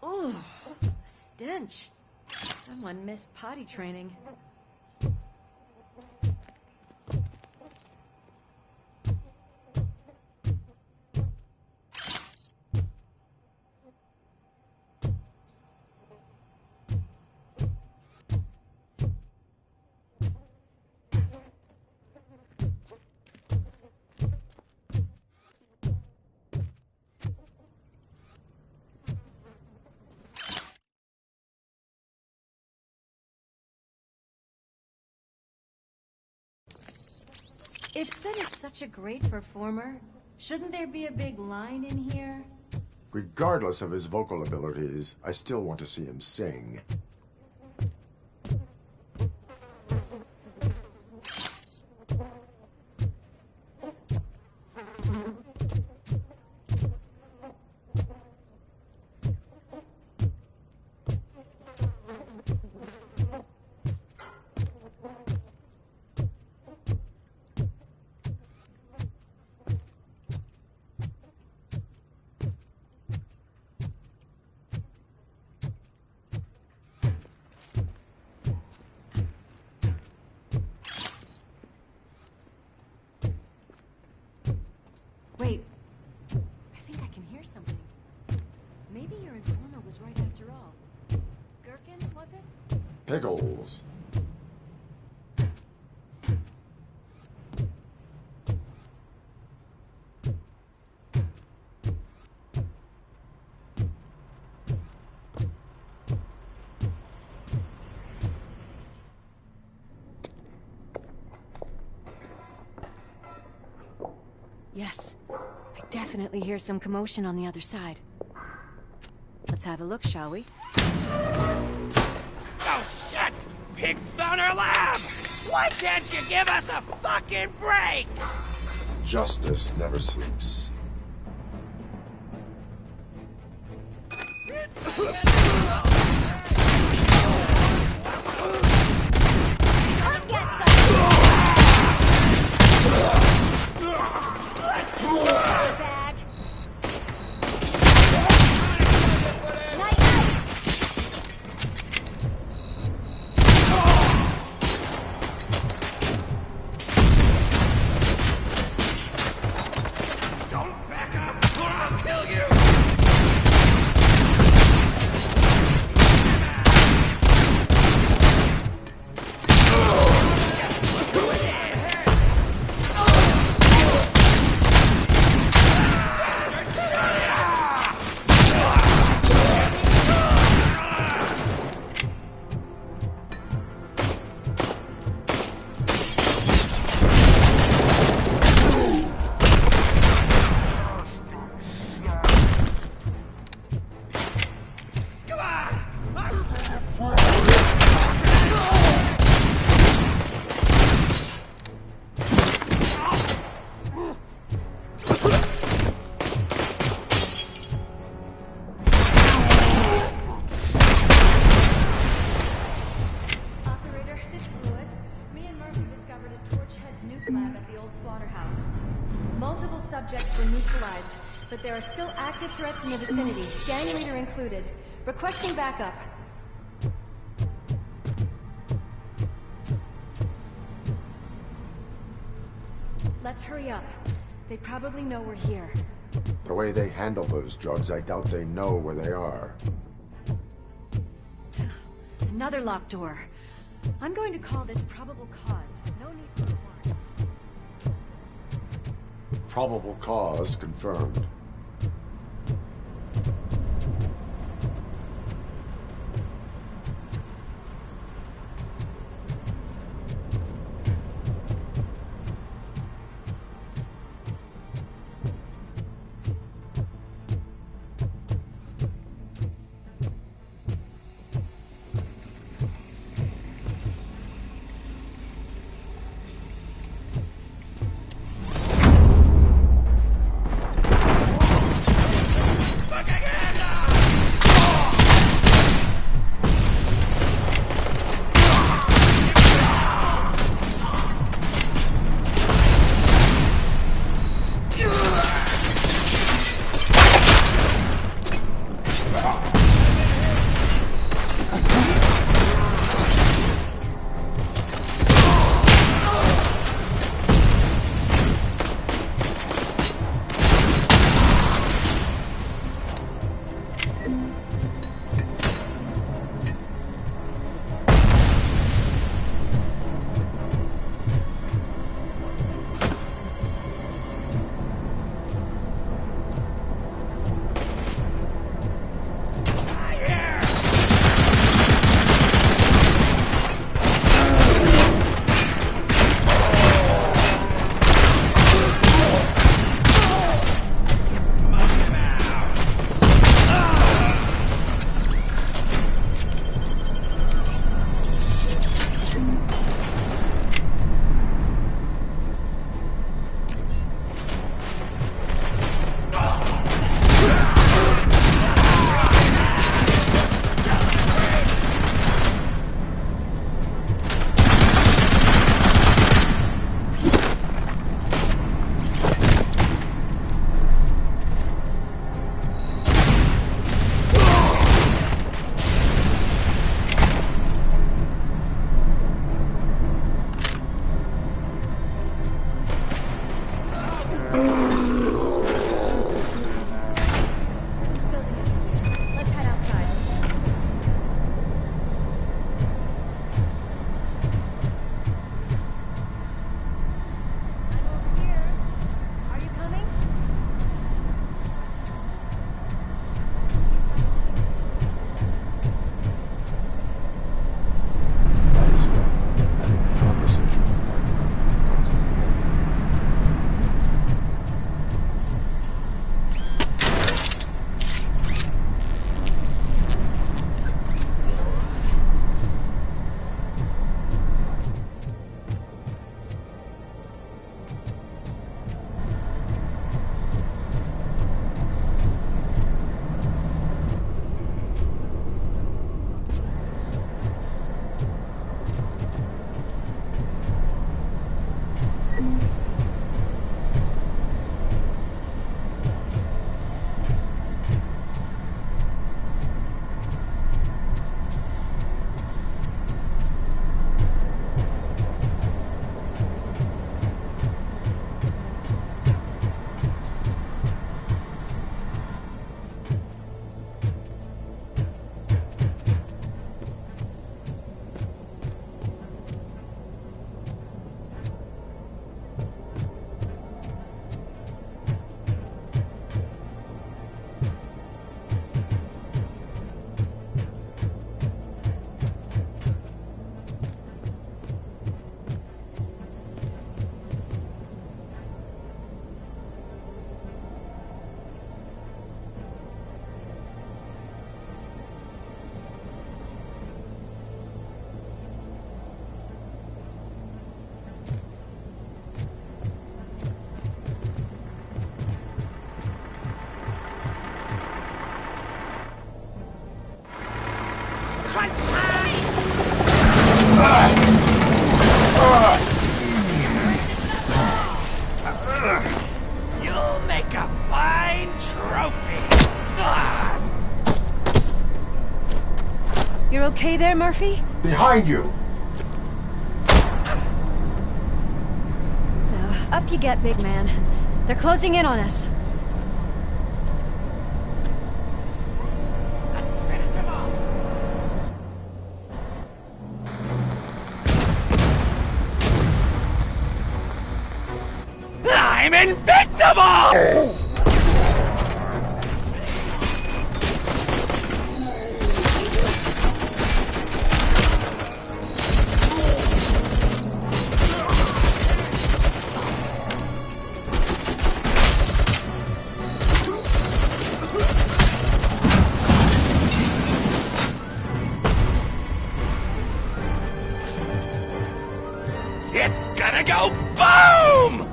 Oh, the stench. Someone missed potty training. If Sid is such a great performer, shouldn't there be a big line in here? Regardless of his vocal abilities, I still want to see him sing. Wait. I think I can hear something. Maybe your informer was right after all. Gherkin, was it? Pickles. Yes. I definitely hear some commotion on the other side. Let's have a look, shall we? Oh, shit! Pig Thunder Lab! Why can't you give us a fucking break? Justice never sleeps. Come get some! Bag. Night night. Don't back up or I'll kill you! Operator, this is Lewis. Me and Murphy discovered a Torchhead's nuke lab at the old slaughterhouse. Multiple subjects were neutralized, but there are still active threats in the vicinity, gang leader included. Requesting backup. Let's hurry up. They probably know we're here. The way they handle those drugs, I doubt they know where they are. Another locked door. I'm going to call this probable cause. No need for a warrant. Probable cause confirmed. You okay there, Murphy? Behind you! Now, up you get, big man. They're closing in on us. I'm invincible! It's gonna go boom!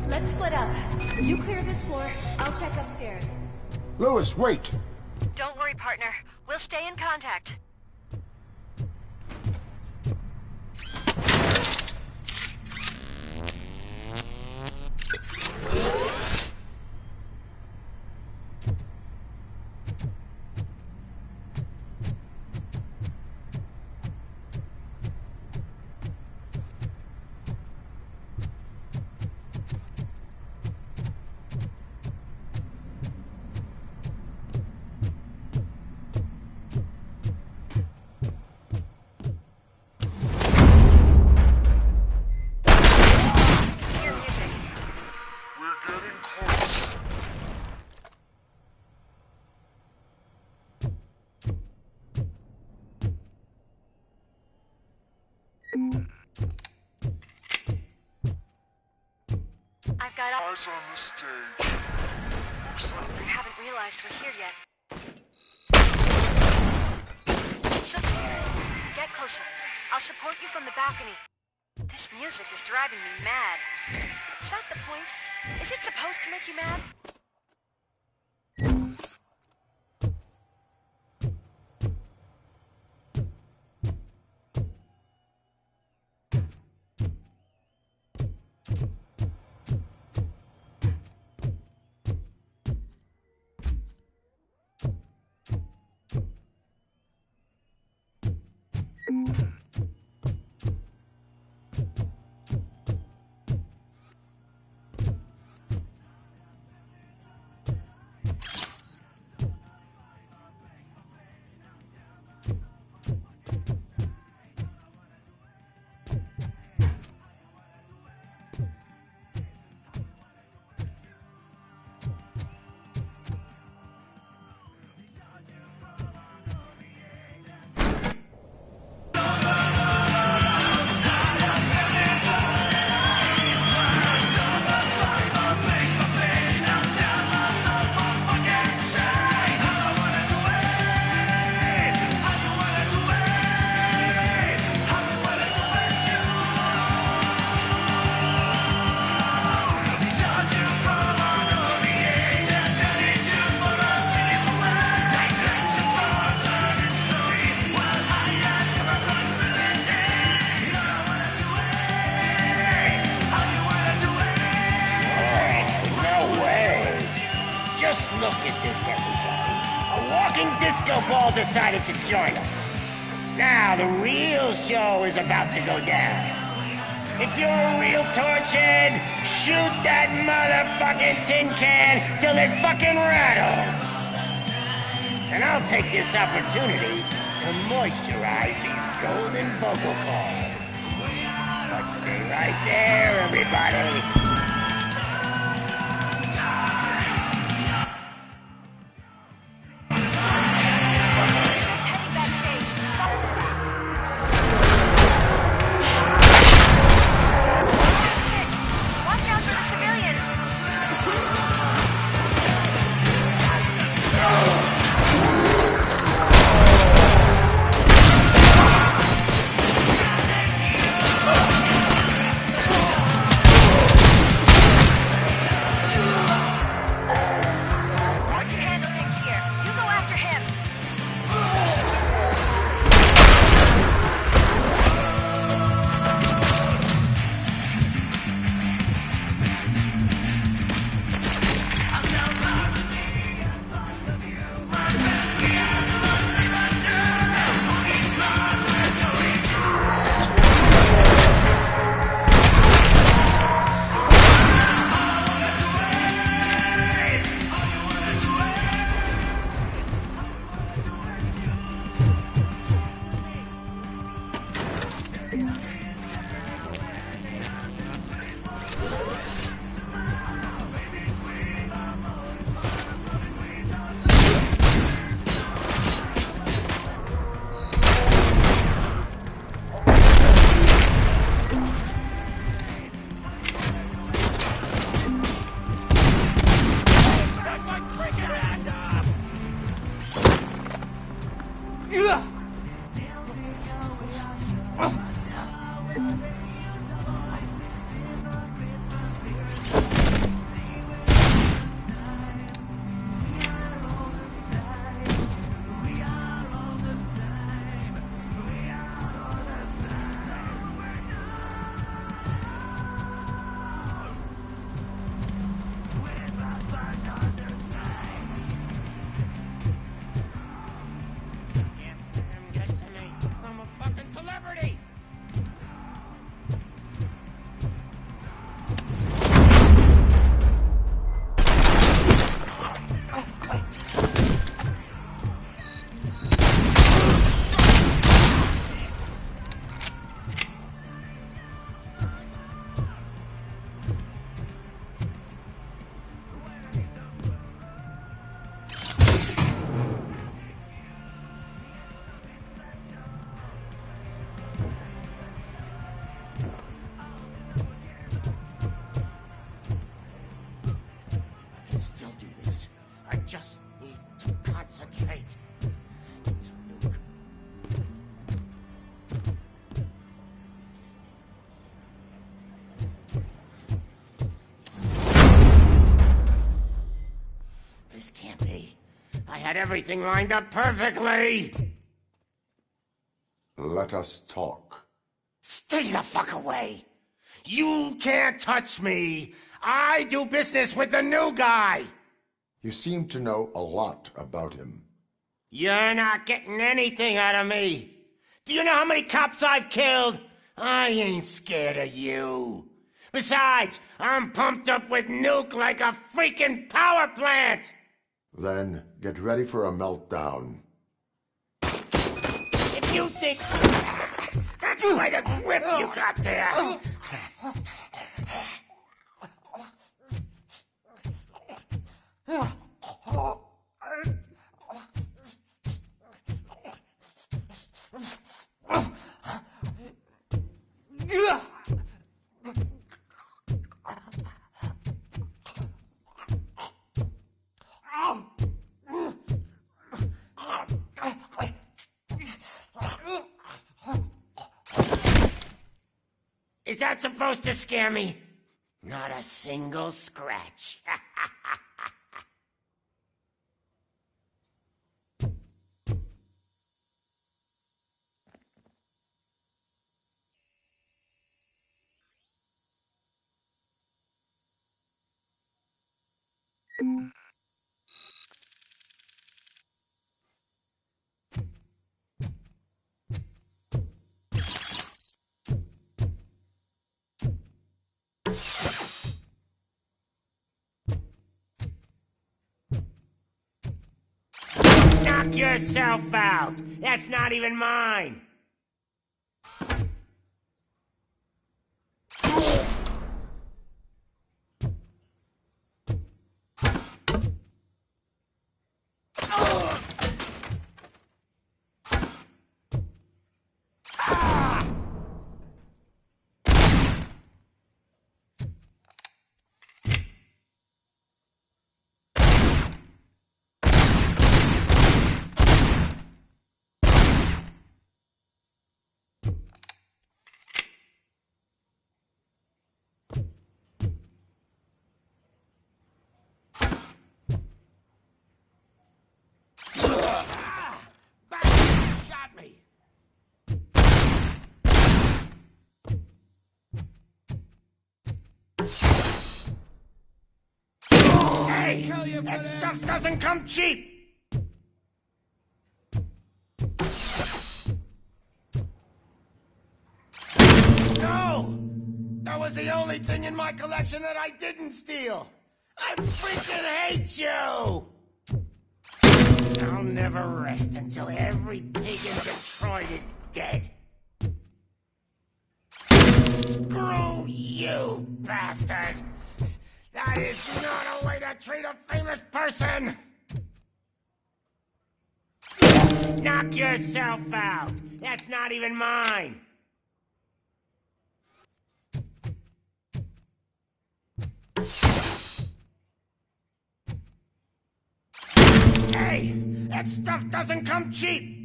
Let's split up. You clear this floor, I'll check upstairs. Lewis, wait! Don't worry, partner. We'll stay in contact. I've got eyes on the stage. Looks like they haven't realized we're here yet. So here, get closer. I'll support you from the balcony. This music is driving me mad. Is that the point? Is it supposed to make you mad? talking disco ball decided to join us. Now the real show is about to go down. If you're a real torchhead, shoot that motherfucking tin can till it fucking rattles. And I'll take this opportunity to moisturize these golden vocal cords. But stay right there, everybody. Had everything lined up perfectly. Let us talk. Stay the fuck away. You can't touch me. I do business with the new guy. You seem to know a lot about him. You're not getting anything out of me. Do you know how many cops I've killed? I ain't scared of you. Besides, I'm pumped up with nuke like a freaking power plant. Then get ready for a meltdown. If you think that's quite a grip you got there. Is that supposed to scare me? Not a single scratch. Knock yourself out. That's not even mine. Shot me. Hey, that stuff doesn't come cheap. No! That was the only thing in my collection that I didn't steal. I freaking hate you! I'll never rest until every pig in Detroit is dead. Screw you, bastard! That is not a way to treat a famous person! Knock yourself out! That's not even mine! Hey, that stuff doesn't come cheap!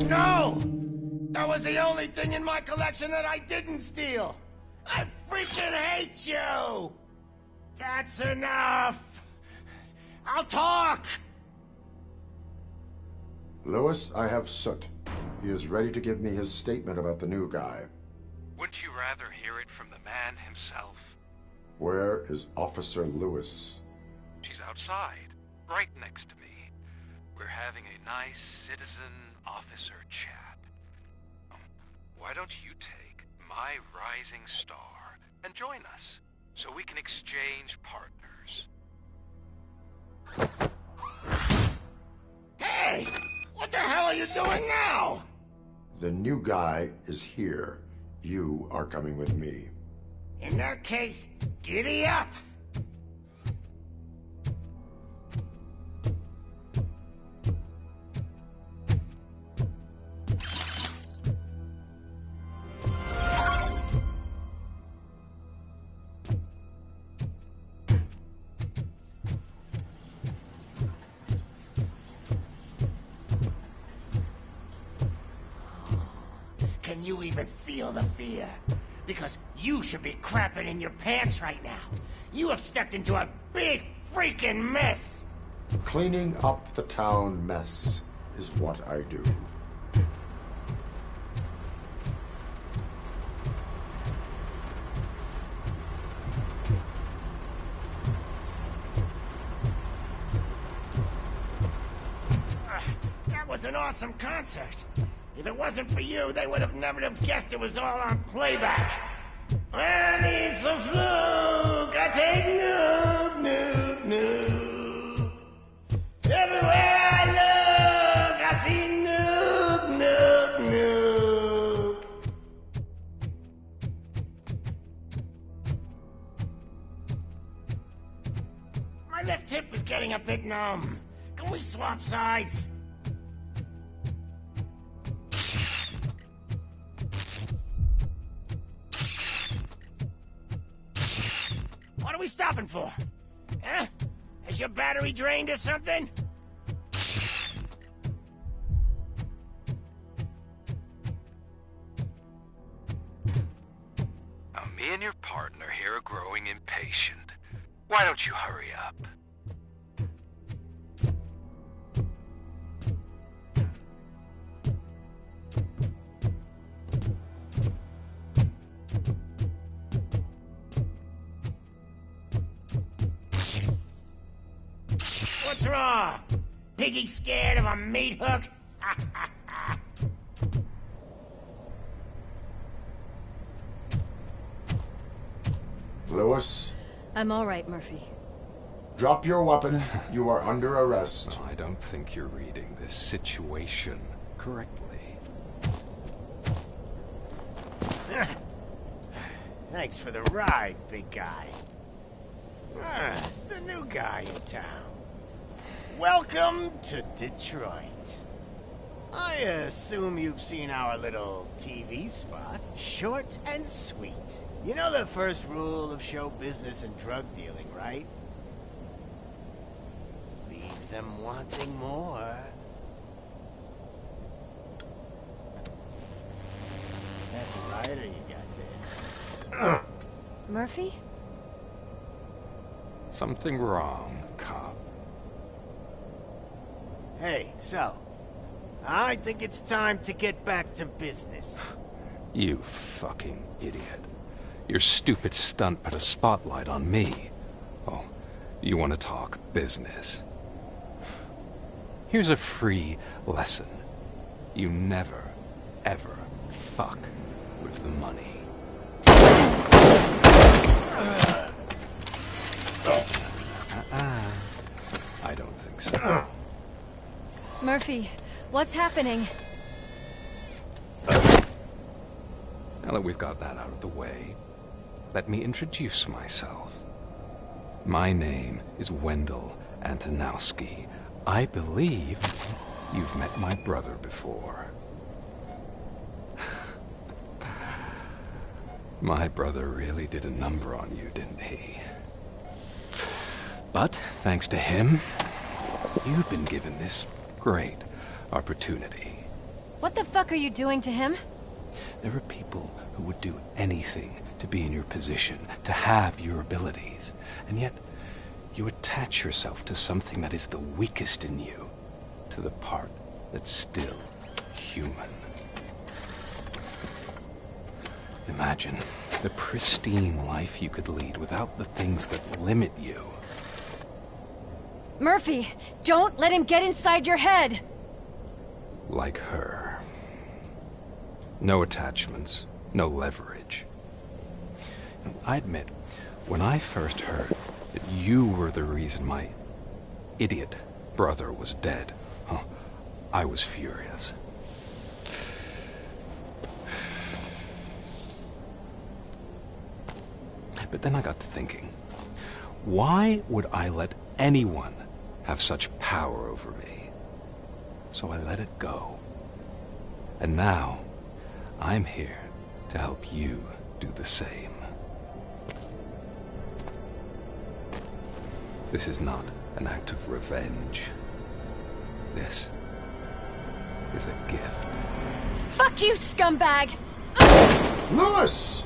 No! That was the only thing in my collection that I didn't steal! I freaking hate you! That's enough! I'll talk! Lewis, I have Soot. He is ready to give me his statement about the new guy. Wouldn't you rather hear it from the man himself? Where is Officer Lewis? She's outside, right next to me. We're having a nice citizen-officer chat. Why don't you take my rising star and join us, so we can exchange partners? Hey! What the hell are you doing now? The new guy is here. You are coming with me. In that case, giddy up! Can you even feel the fear? Because you should be crapping in your pants right now. You have stepped into a big freaking mess! Cleaning up the town mess is what I do. That was an awesome concert. If it wasn't for you, they would have never have guessed it was all on playback. When I need some fluke, I take nuke, nuke, nuke. Everywhere I look, I see nuke, nuke, nuke. My left hip is getting a bit numb. Can we swap sides? What are we stopping for? Huh? Has your battery drained or something? Now, me and your partner here are growing impatient. Why don't you hurry up? What's wrong? Piggy scared of a meat hook? Lewis, I'm all right, Murphy. drop your weapon. You are under arrest. I don't think you're reading this situation correctly. Thanks for the ride, big guy. It's the new guy in town. Welcome to Detroit. I assume you've seen our little TV spot. Short and sweet. You know the first rule of show business and drug dealing, right? Leave them wanting more. That's a rider you got there. Murphy? Something wrong, cop. Hey, so, I think it's time to get back to business. You fucking idiot. Your stupid stunt put a spotlight on me. Oh, you want to talk business? Here's a free lesson. You never, ever fuck with the money. I don't think so. Murphy, what's happening? Now that we've got that out of the way, let me introduce myself. My name is Wendell Antonowski. I believe you've met my brother before. My brother really did a number on you, didn't he? But, thanks to him, you've been given this great opportunity. What the fuck are you doing to him? There are people who would do anything to be in your position, to have your abilities, and yet you attach yourself to something that is the weakest in you, to the part that's still human. Imagine the pristine life you could lead without the things that limit you. Murphy, don't let him get inside your head! Like her. No attachments, no leverage. I admit, when I first heard that you were the reason my idiot brother was dead, I was furious. But then I got to thinking, why would I let anyone have such power over me? So I let it go. And now, I'm here to help you do the same. This is not an act of revenge. This is a gift. Fuck you, scumbag! Lewis!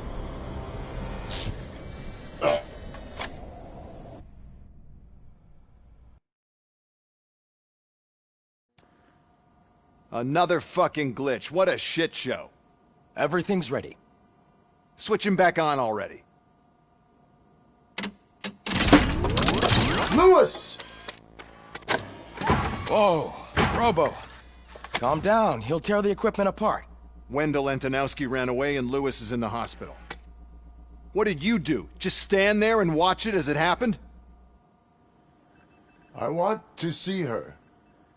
Another fucking glitch. What a shit show. Everything's ready. Switch him back on already. Lewis! Whoa, Robo. Calm down. He'll tear the equipment apart. Wendell Antonowski ran away and Lewis is in the hospital. What did you do? Just stand there and watch it as it happened? I want to see her.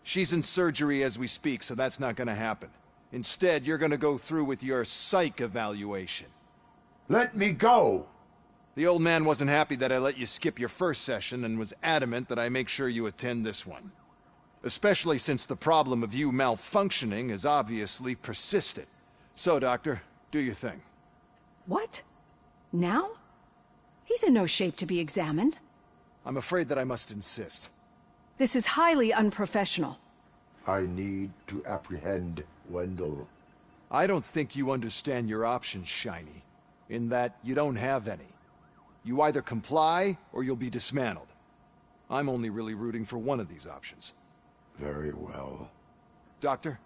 She's in surgery as we speak, so that's not gonna happen. Instead, you're gonna go through with your psych evaluation. Let me go! The old man wasn't happy that I let you skip your first session and was adamant that I make sure you attend this one. Especially since the problem of you malfunctioning has obviously persisted. So, Doctor, do your thing. What? Now? He's in no shape to be examined. I'm afraid that I must insist. This is highly unprofessional. I need to apprehend Wendell. I don't think you understand your options, Shiny. In that you don't have any. You either comply, or you'll be dismantled. I'm only really rooting for one of these options. Very well. Doctor?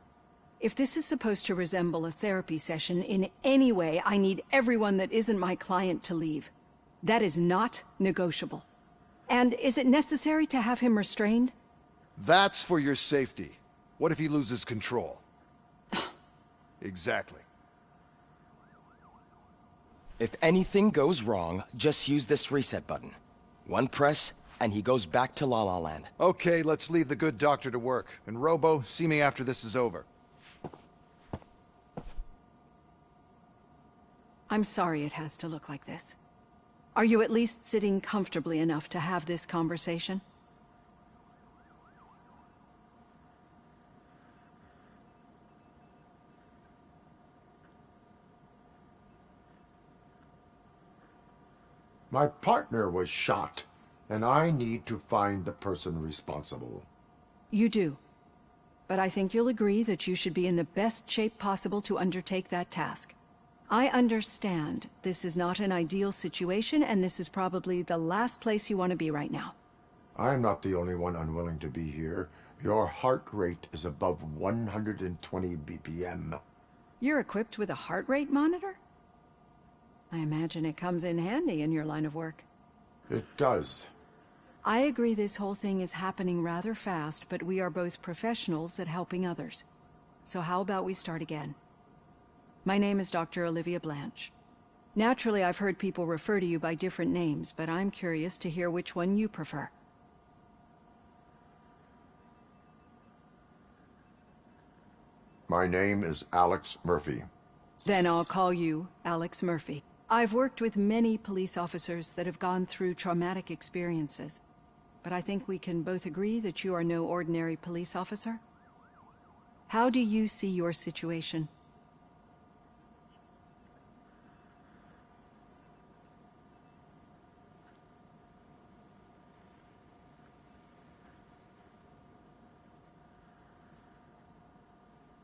If this is supposed to resemble a therapy session in any way, I need everyone that isn't my client to leave. That is not negotiable. And is it necessary to have him restrained? That's for your safety. What if he loses control? Exactly. If anything goes wrong, just use this reset button. One press, and he goes back to La La Land. Okay, let's leave the good doctor to work. And Robo, see me after this is over. I'm sorry it has to look like this. Are you at least sitting comfortably enough to have this conversation? My partner was shot, and I need to find the person responsible. You do. But I think you'll agree that you should be in the best shape possible to undertake that task. I understand this is not an ideal situation, and this is probably the last place you want to be right now. I'm not the only one unwilling to be here. Your heart rate is above 120 BPM. You're equipped with a heart rate monitor? I imagine it comes in handy in your line of work. It does. I agree this whole thing is happening rather fast, but we are both professionals at helping others. So how about we start again? My name is Dr. Olivia Blanche. Naturally, I've heard people refer to you by different names, but I'm curious to hear which one you prefer. My name is Alex Murphy. Then I'll call you Alex Murphy. I've worked with many police officers that have gone through traumatic experiences, but I think we can both agree that you are no ordinary police officer. How do you see your situation?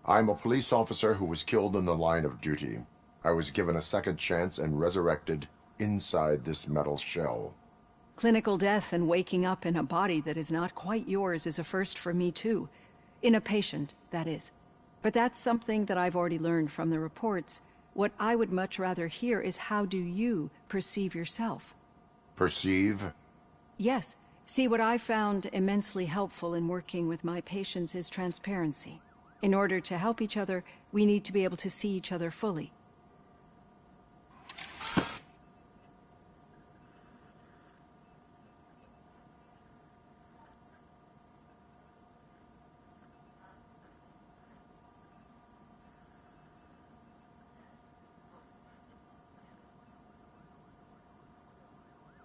I'm a police officer who was killed in the line of duty. I was given a second chance and resurrected inside this metal shell. Clinical death and waking up in a body that is not quite yours is a first for me too. In a patient, that is. But that's something that I've already learned from the reports. What I would much rather hear is how do you perceive yourself? Perceive? Yes. See, what I found immensely helpful in working with my patients is transparency. In order to help each other, we need to be able to see each other fully.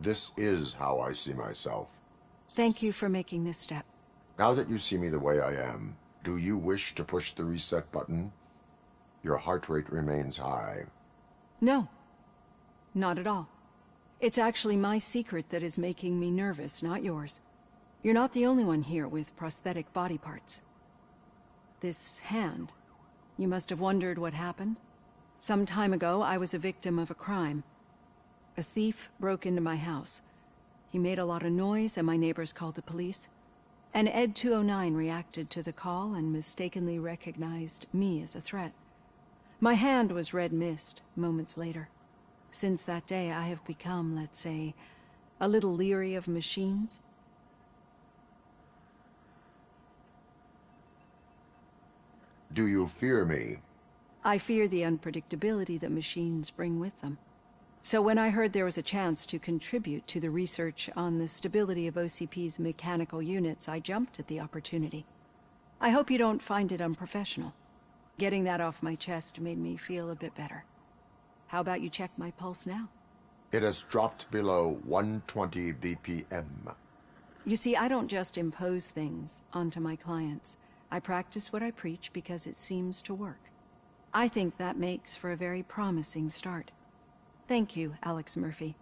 This is how I see myself. Thank you for making this step. Now that you see me the way I am, do you wish to push the reset button? Your heart rate remains high. No, not at all. It's actually my secret that is making me nervous, not yours. You're not the only one here with prosthetic body parts. This hand, you must have wondered what happened. Some time ago, I was a victim of a crime. A thief broke into my house. He made a lot of noise and my neighbors called the police. And Ed 209 reacted to the call and mistakenly recognized me as a threat. My hand was red mist moments later. Since that day, I have become, let's say, a little leery of machines. Do you fear me? I fear the unpredictability that machines bring with them. So when I heard there was a chance to contribute to the research on the stability of OCP's mechanical units, I jumped at the opportunity. I hope you don't find it unprofessional. Getting that off my chest made me feel a bit better. How about you check my pulse now? It has dropped below 120 BPM. You see, I don't just impose things onto my clients. I practice what I preach because it seems to work. I think that makes for a very promising start. Thank you, Alex Murphy.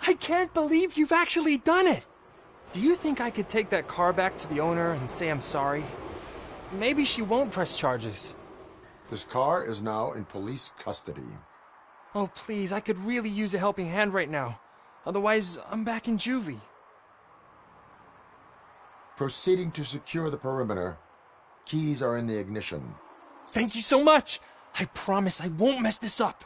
I can't believe you've actually done it! Do you think I could take that car back to the owner and say I'm sorry? Maybe she won't press charges. This car is now in police custody. Oh, please, I could really use a helping hand right now. Otherwise, I'm back in juvie. Proceeding to secure the perimeter. Keys are in the ignition. Thank you so much! I promise I won't mess this up.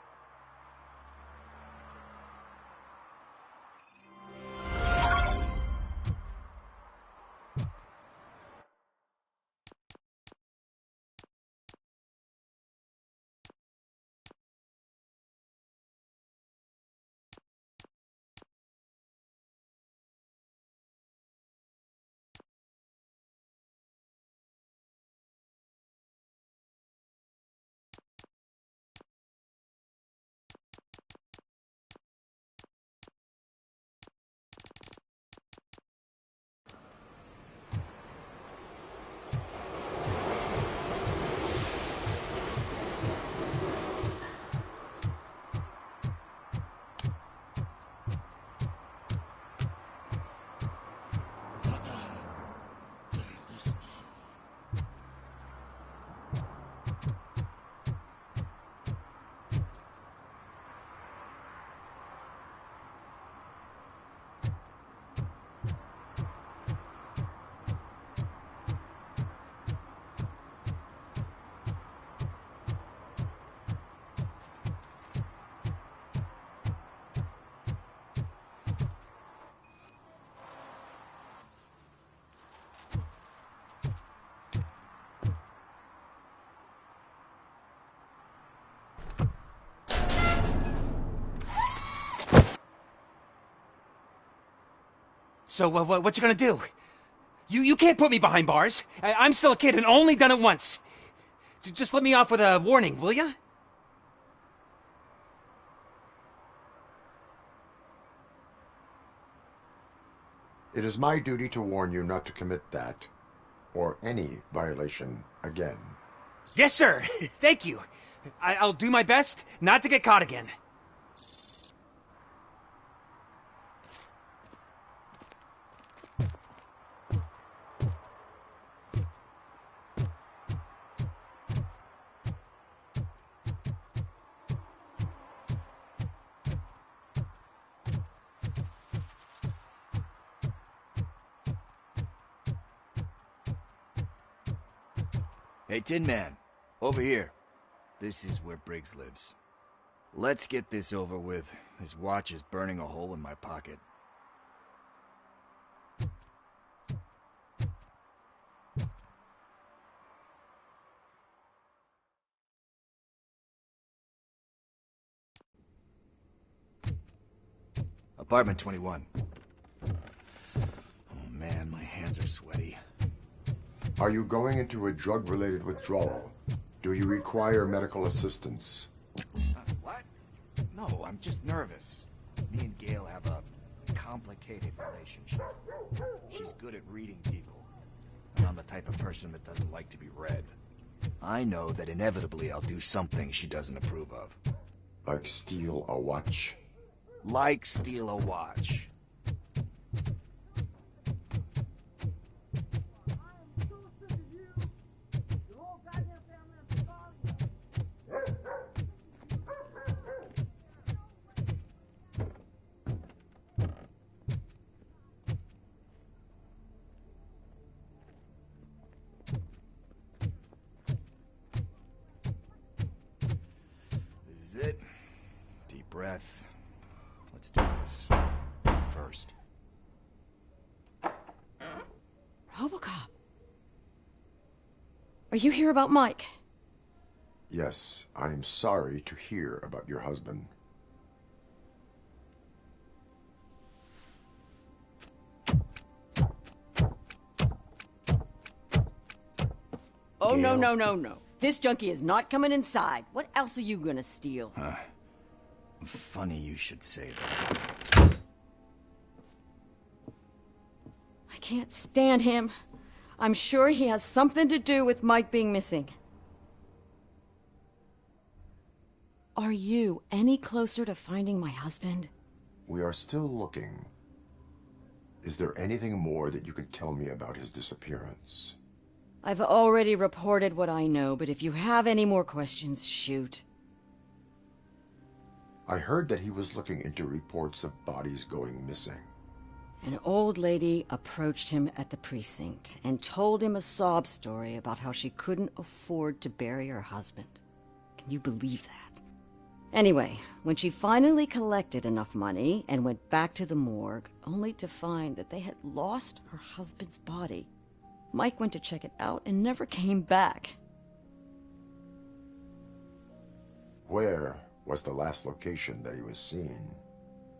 So, what you gonna do? You can't put me behind bars. I'm still a kid and only done it once. Just let me off with a warning, will ya? It is my duty to warn you not to commit that, or any violation, again. Yes, sir. Thank you. I'll do my best not to get caught again. Hey, Tin Man, over here. This is where Briggs lives. Let's get this over with. His watch is burning a hole in my pocket. Apartment 21. Oh man, my hands are sweaty. Are you going into a drug-related withdrawal? Do you require medical assistance? What? No, I'm just nervous. Me and Gail have a complicated relationship. She's good at reading people, and I'm the type of person that doesn't like to be read. I know that inevitably I'll do something she doesn't approve of. Like steal a watch? Like steal a watch. This is it. Deep breath. Let's do this. You first. Robocop. Are you here about Mike? Yes, I am sorry to hear about your husband. Oh, no, no, no, no. This junkie is not coming inside. What else are you gonna steal? Funny you should say that. I can't stand him. I'm sure he has something to do with Mike being missing. Are you any closer to finding my husband? We are still looking. Is there anything more that you can tell me about his disappearance? I've already reported what I know, but if you have any more questions, shoot. I heard that he was looking into reports of bodies going missing. An old lady approached him at the precinct and told him a sob story about how she couldn't afford to bury her husband. Can you believe that? Anyway, when she finally collected enough money and went back to the morgue, only to find that they had lost her husband's body, Mike went to check it out and never came back. Where was the last location that he was seen?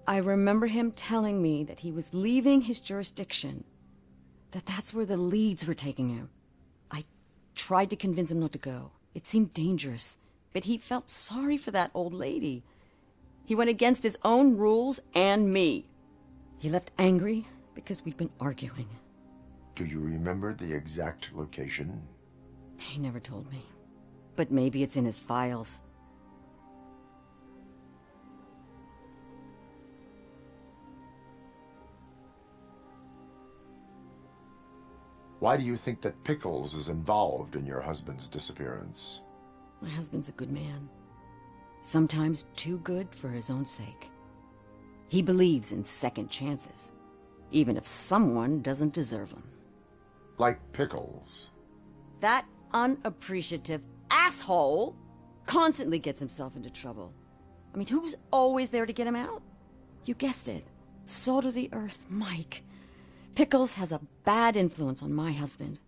I remember him telling me that he was leaving his jurisdiction, that's where the leads were taking him. I tried to convince him not to go. It seemed dangerous, but he felt sorry for that old lady. He went against his own rules and me. He left angry because we'd been arguing. Do you remember the exact location? He never told me, but maybe it's in his files. Why do you think that Pickles is involved in your husband's disappearance? My husband's a good man. Sometimes too good for his own sake. He believes in second chances, even if someone doesn't deserve them. Like Pickles. That unappreciative asshole constantly gets himself into trouble. I mean, who's always there to get him out? You guessed it. Salt of the earth, Mike. Pickles has a bad influence on my husband.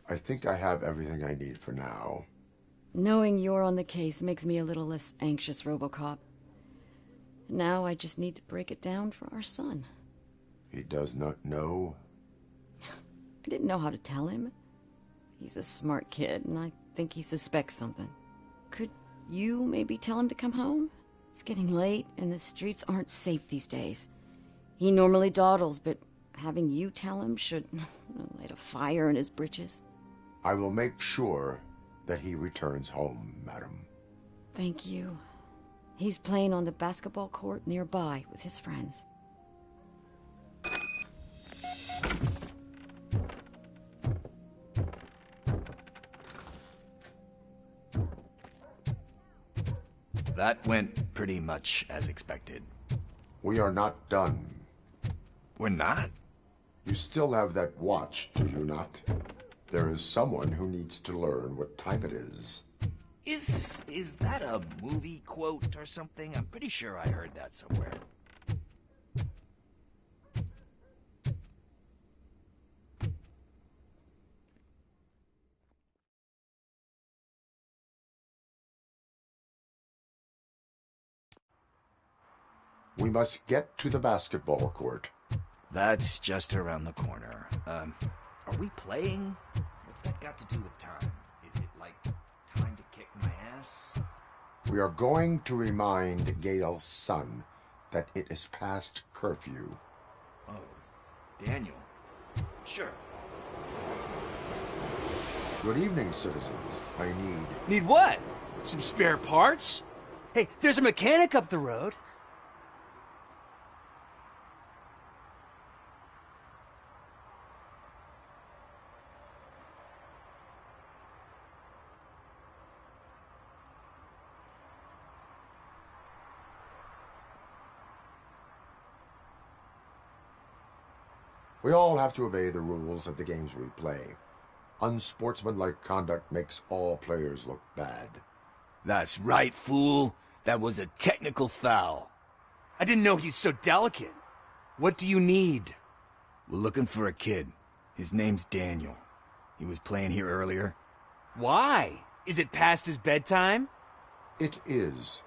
I think I have everything I need for now. Knowing you're on the case makes me a little less anxious, Robocop. Now I just need to break it down for our son. He does not know? I didn't know how to tell him. He's a smart kid, and I think he suspects something. Could you maybe tell him to come home? It's getting late, and the streets aren't safe these days. He normally dawdles, but having you tell him should light a fire in his britches. I will make sure that he returns home, madam. Thank you. He's playing on the basketball court nearby with his friends. That went pretty much as expected. We are not done. We're not? You still have that watch, do you not? There is someone who needs to learn what time it is. Is that a movie quote or something? I'm pretty sure I heard that somewhere. We must get to the basketball court. That's just around the corner. Are we playing? What's that got to do with time? Is it like time to kick my ass? We are going to remind Gail's son that it is past curfew. Oh, Daniel. Sure. Good evening, citizens. I need... Need what? Some spare parts? Hey, there's a mechanic up the road. We all have to obey the rules of the games we play. Unsportsmanlike conduct makes all players look bad. That's right, fool. That was a technical foul. I didn't know he's so delicate. What do you need? We're looking for a kid. His name's Daniel. He was playing here earlier. Why? Is it past his bedtime? It is.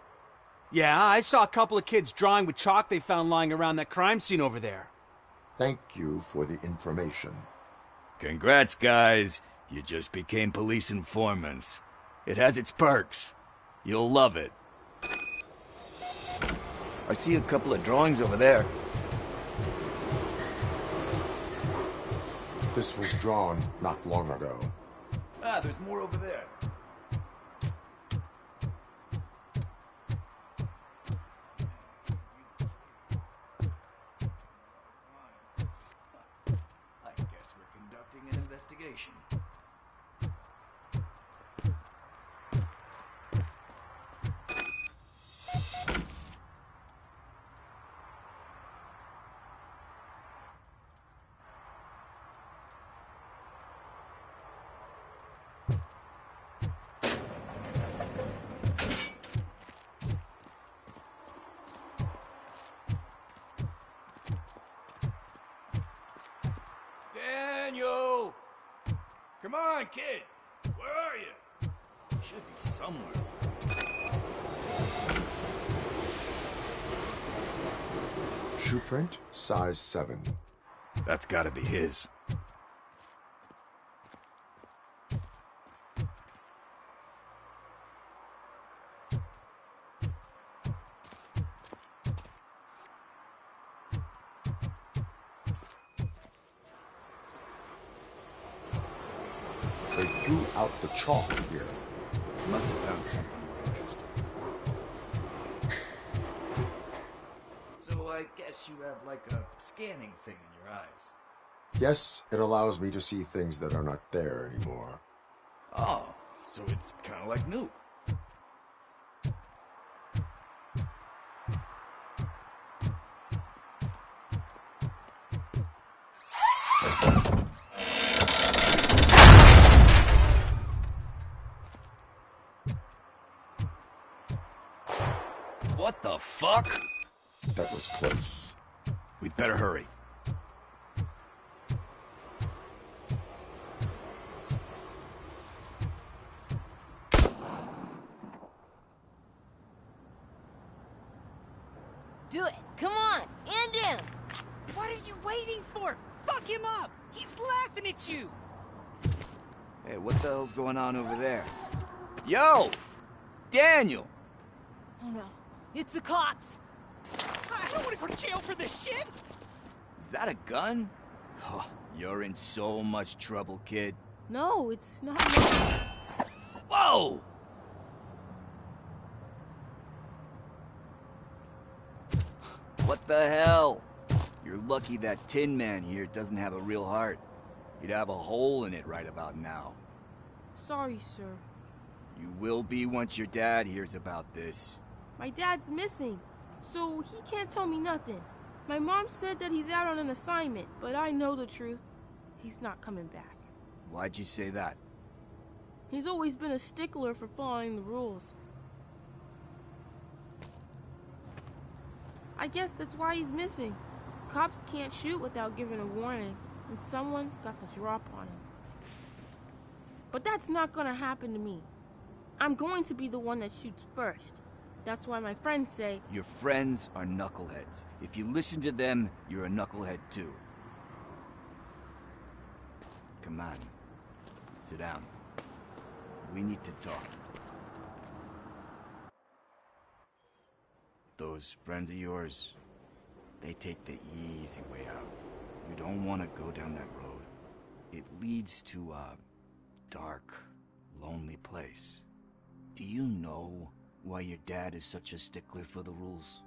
Yeah, I saw a couple of kids drawing with chalk they found lying around that crime scene over there. Thank you for the information. Congrats, guys. You just became police informants. It has its perks. You'll love it. I see a couple of drawings over there. This was drawn not long ago. Ah, there's more over there. on, kid! Where are you? Should be somewhere. Shoe print, size 7. That's gotta be his. They threw out the chalk here. Must have found something more interesting. So I guess you have like a scanning thing in your eyes. Yes, it allows me to see things that are not there anymore. Oh, so it's kind of like Nuke. What the fuck? That was close. We'd better hurry. Do it. Come on. End him. What are you waiting for? Fuck him up! He's laughing at you! Hey, what the hell's going on over there? Yo! Daniel! Oh no. It's the cops. I don't want to go to jail for this shit! Is that a gun? Oh, you're in so much trouble, kid. No, it's not. Whoa! What the hell? You're lucky that Tin Man here doesn't have a real heart. He'd have a hole in it right about now. Sorry, sir. You will be once your dad hears about this. My dad's missing, so he can't tell me nothing. My mom said that he's out on an assignment, but I know the truth. He's not coming back. Why'd you say that? He's always been a stickler for following the rules. I guess that's why he's missing. Cops can't shoot without giving a warning, and someone got the drop on him. But that's not gonna happen to me. I'm going to be the one that shoots first. That's why my friends say... Your friends are knuckleheads. If you listen to them, you're a knucklehead too. Come on. Sit down. We need to talk. Those friends of yours, they take the easy way out. You don't want to go down that road. It leads to a dark, lonely place. Do you know why your dad is such a stickler for the rules?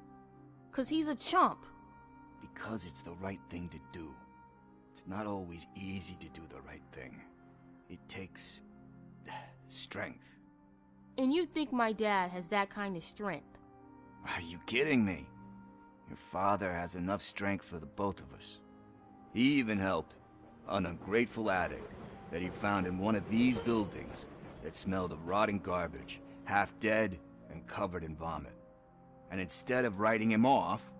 'Cause he's a chump. Because it's the right thing to do. It's not always easy to do the right thing. It takes strength. And you think my dad has that kind of strength? Are you kidding me? Your father has enough strength for the both of us. He even helped an ungrateful addict that he found in one of these buildings that smelled of rotting garbage, half dead and covered in vomit. And instead of writing him off,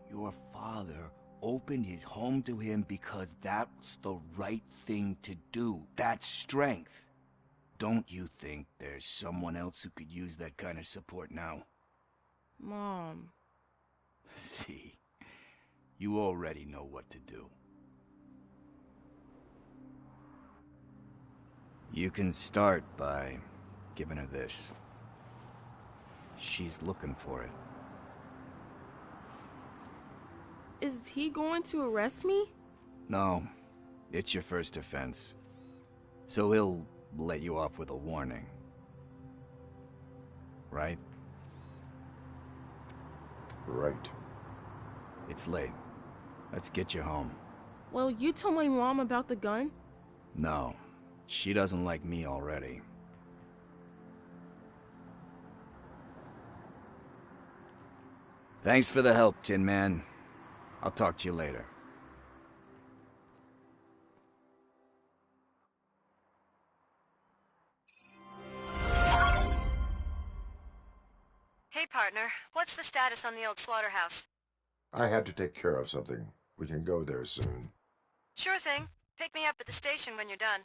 your father opened his home to him because that's the right thing to do. That's strength. Don't you think there's someone else who could use that kind of support now? Mom. See, you already know what to do. You can start by giving her this. She's looking for it. Is he going to arrest me? No, it's your first offense. So he'll let you off with a warning. Right? Right. It's late. Let's get you home. Well, you told my mom about the gun? No, she doesn't like me already. Thanks for the help, Tin Man. I'll talk to you later. Hey, partner. What's the status on the old slaughterhouse? I had to take care of something. We can go there soon. Sure thing. Pick me up at the station when you're done.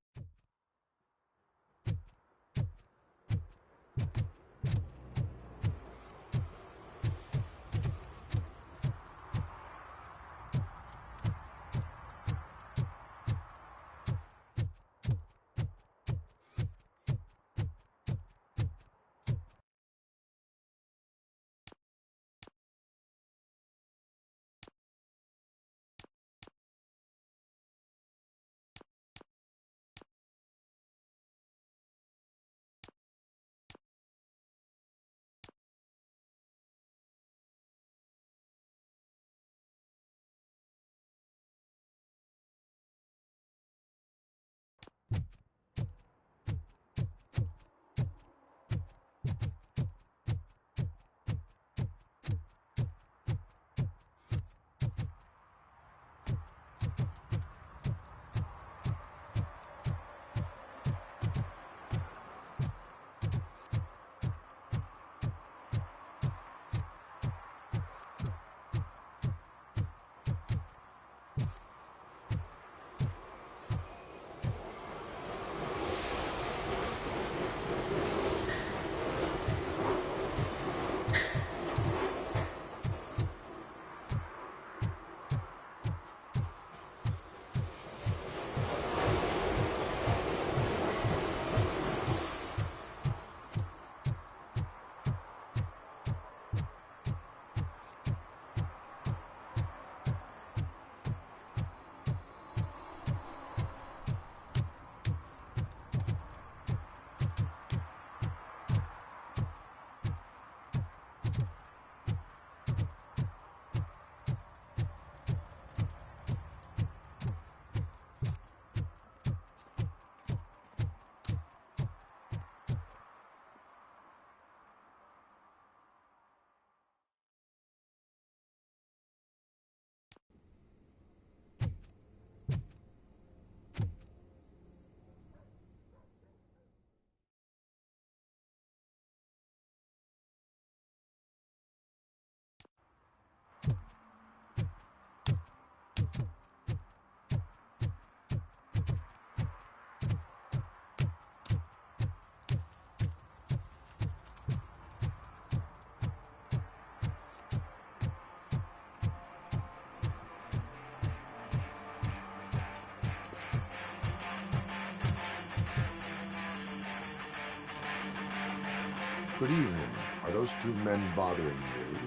Good evening. Are those two men bothering you?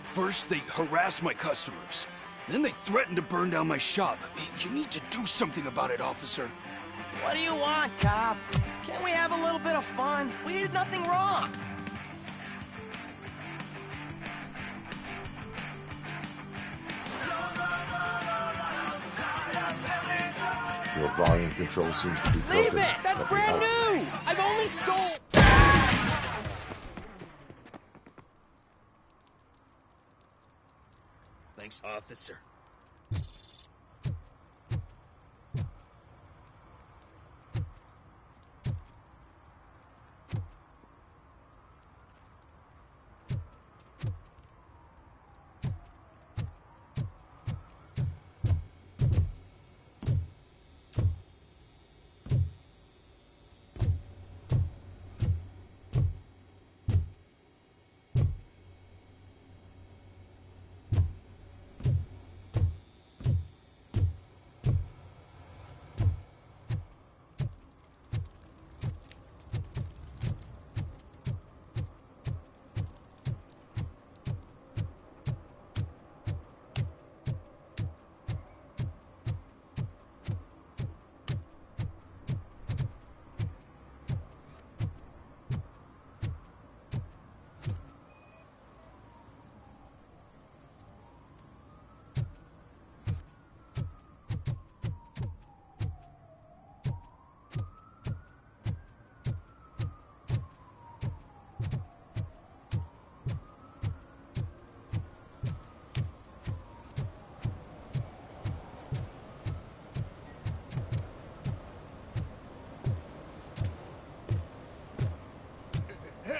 First, they harass my customers. Then they threaten to burn down my shop. You need to do something about it, officer. What do you want, cop? Can't we have a little bit of fun? We did nothing wrong. Your volume control seems to be broken. Leave it! That's Let me brand out. new! I've only stole... Thanks, officer.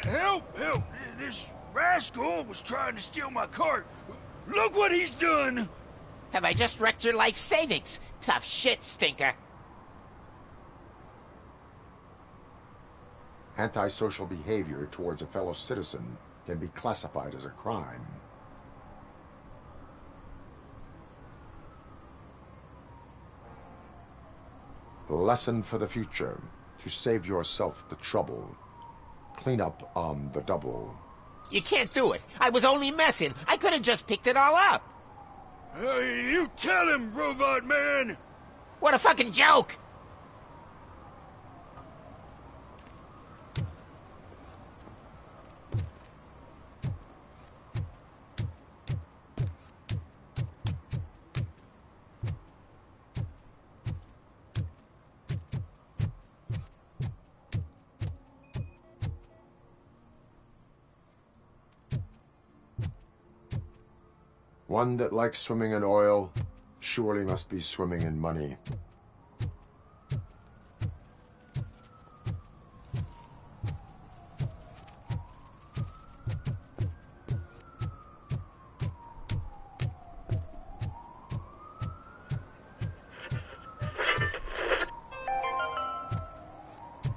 Help! Help! This rascal was trying to steal my cart. Look what he's done! Have I just wrecked your life savings? Tough shit, stinker. Antisocial behavior towards a fellow citizen can be classified as a crime. Lesson for the future. To save yourself the trouble. Clean up on the double. You can't do it. I was only messing. I could have just picked it all up. You tell him, Robot Man! What a fucking joke! One that likes swimming in oil surely must be swimming in money.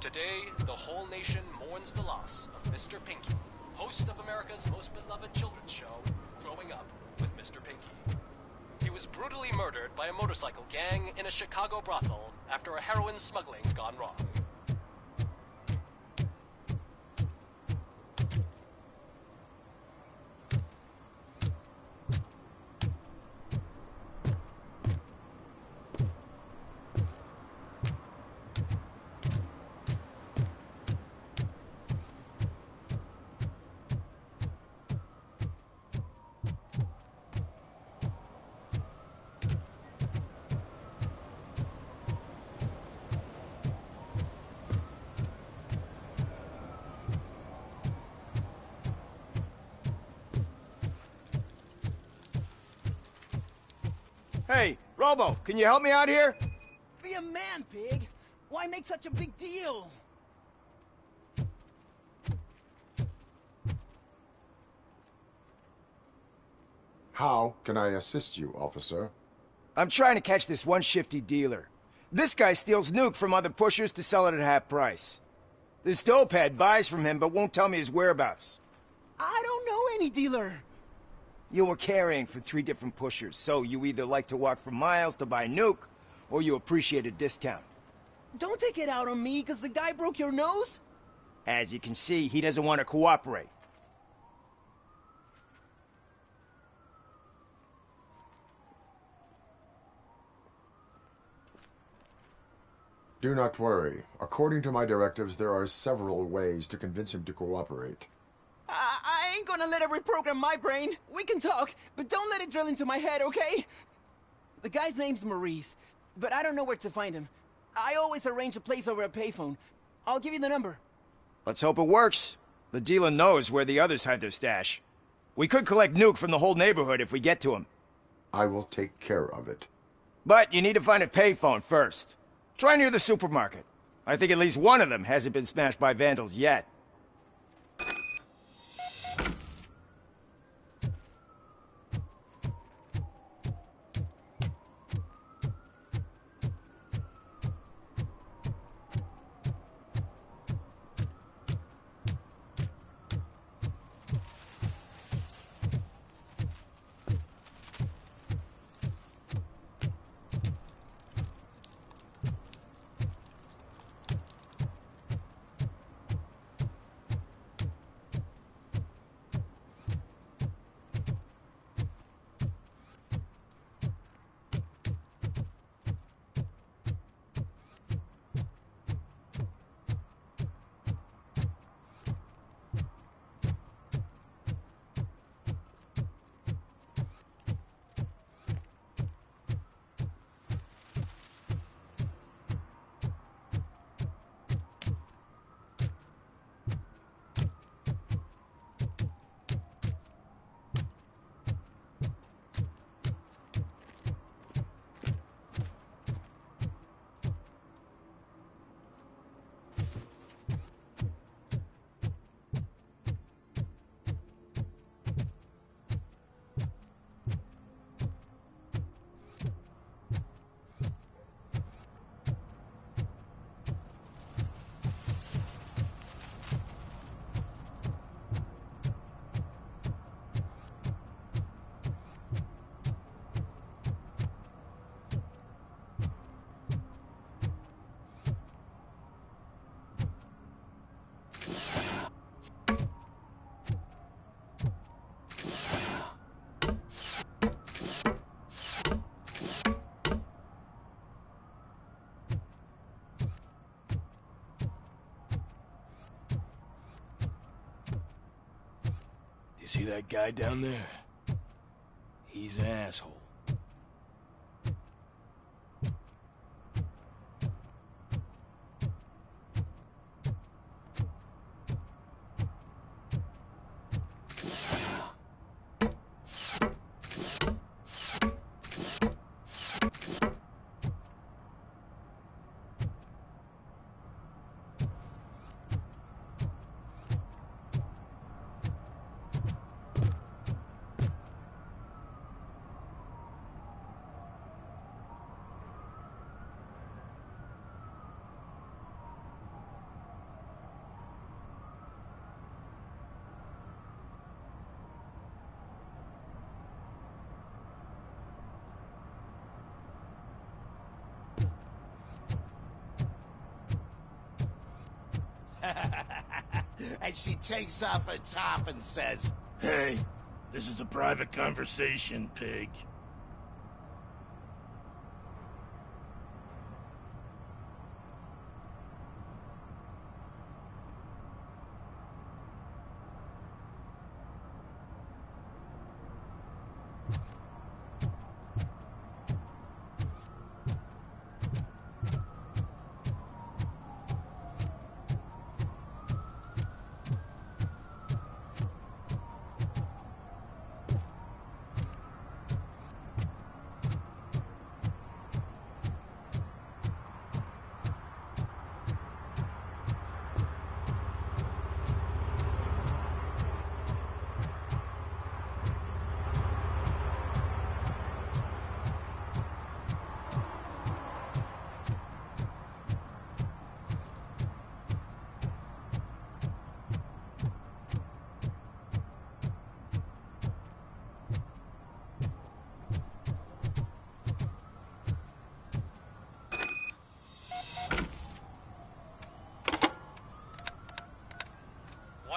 Today, the whole nation mourns the loss of Mr. Pinky, host of America's most beloved children's show, Growing Up with Mr. Pinky. He was brutally murdered by a motorcycle gang in a Chicago brothel after a heroin smuggling gone wrong. Hey, Robo, can you help me out here? Be a man, pig. Why make such a big deal? How can I assist you, officer? I'm trying to catch this one shifty dealer. This guy steals nuke from other pushers to sell it at half price. This dopehead buys from him but won't tell me his whereabouts. I don't know any dealer. You were carrying for 3 different pushers, so you either like to walk for miles to buy nuke, or you appreciate a discount. Don't take it out on me because the guy broke your nose. As you can see, he doesn't want to cooperate. Do not worry. According to my directives, there are several ways to convince him to cooperate. I ain't gonna let it reprogram my brain. We can talk, but don't let it drill into my head, okay? The guy's name's Maurice, but I don't know where to find him. I always arrange a place over a payphone. I'll give you the number. Let's hope it works. The dealer knows where the others hide their stash. We could collect Nuke from the whole neighborhood if we get to him. I will take care of it. But you need to find a payphone first. Try near the supermarket. I think at least one of them hasn't been smashed by vandals yet. See that guy down there? He's an asshole. And she takes off her top and says, Hey, this is a private conversation, pig.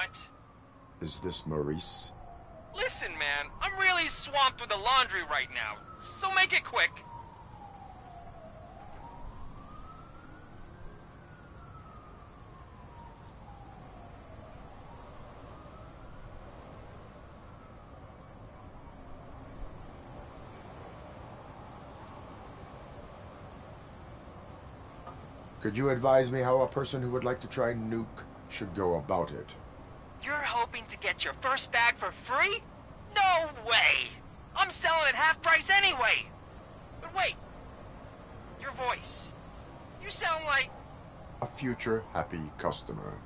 want? Is this Maurice? Listen, man, I'm really swamped with the laundry right now, so make it quick. Could you advise me how a person who would like to try Nuke should go about it? You're hoping to get your first bag for free? No way! I'm selling at half price anyway! But wait, your voice. You sound like... A future happy customer.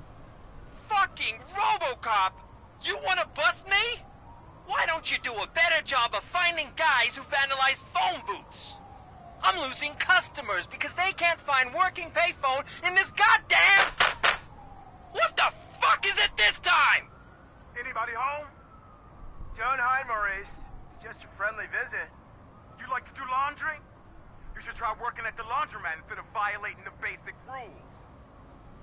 fucking Robocop! You wanna bust me? Why don't you do a better job of finding guys who vandalize phone booths? I'm losing customers because they can't find working payphone in this goddamn... What the fuck is it this time? Anybody home? Don't hide, Maurice. It's just your friendly visit. You like to do laundry? You should try working at the laundromat instead of violating the basic rules.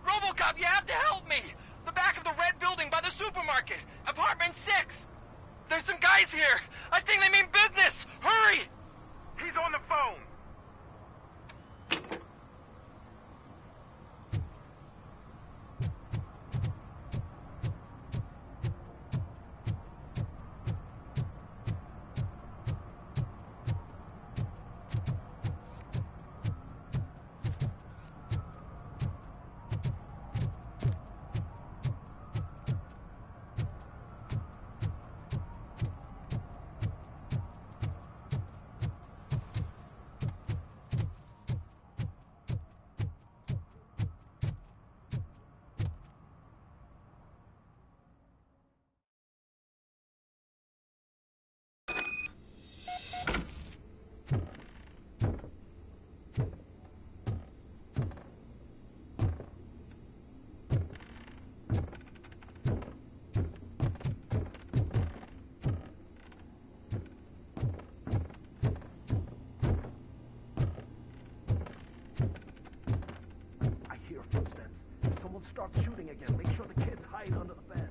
Robocop, you have to help me! The back of the red building by the supermarket. Apartment 6. There's some guys here. I think they mean business. Hurry! He's on the phone. Start shooting again. Make sure the kids hide under the bed.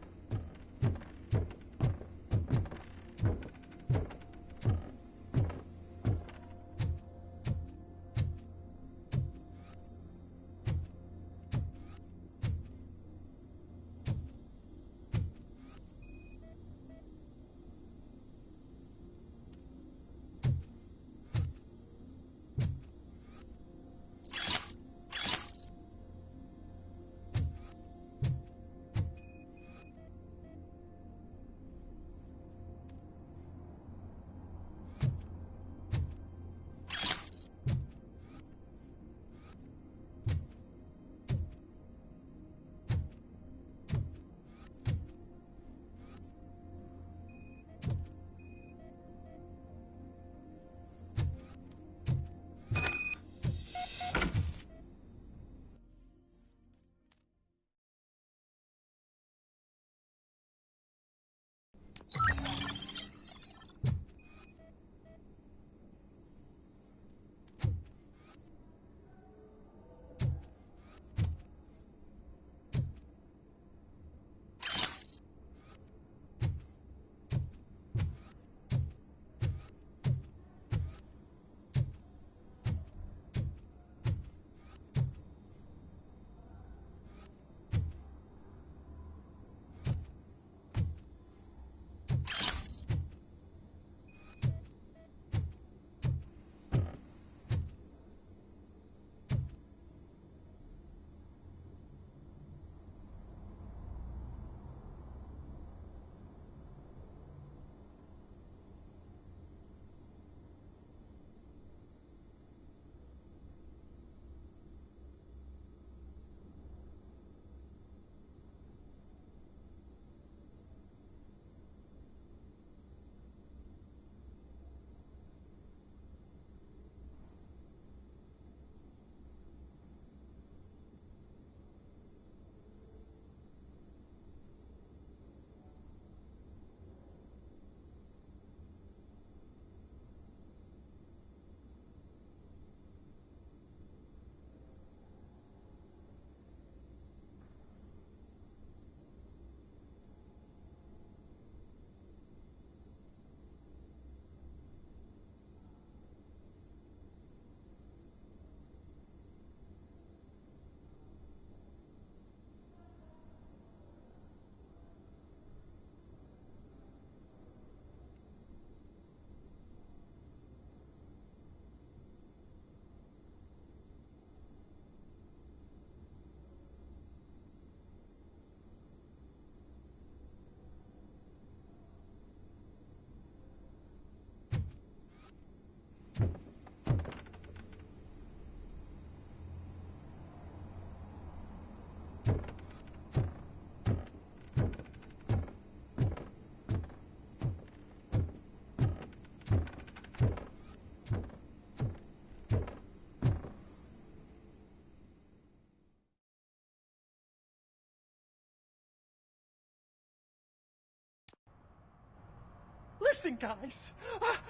Listen, guys.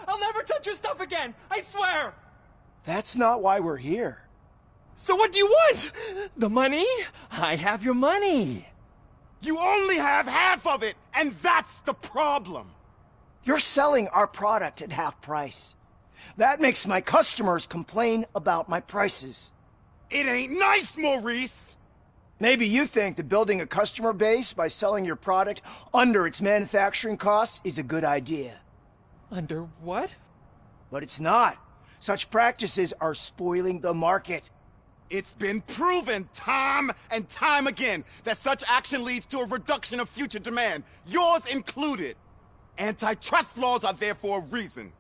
I'll never touch your stuff again. I swear. That's not why we're here. So what do you want? The money? I have your money. You only have half of it, and that's the problem. You're selling our product at half price. That makes my customers complain about my prices. It ain't nice, Maurice! Maybe you think that building a customer base by selling your product under its manufacturing costs is a good idea. Under what? But it's not. Such practices are spoiling the market. It's been proven time and time again that such action leads to a reduction of future demand, yours included. Antitrust laws are there for a reason.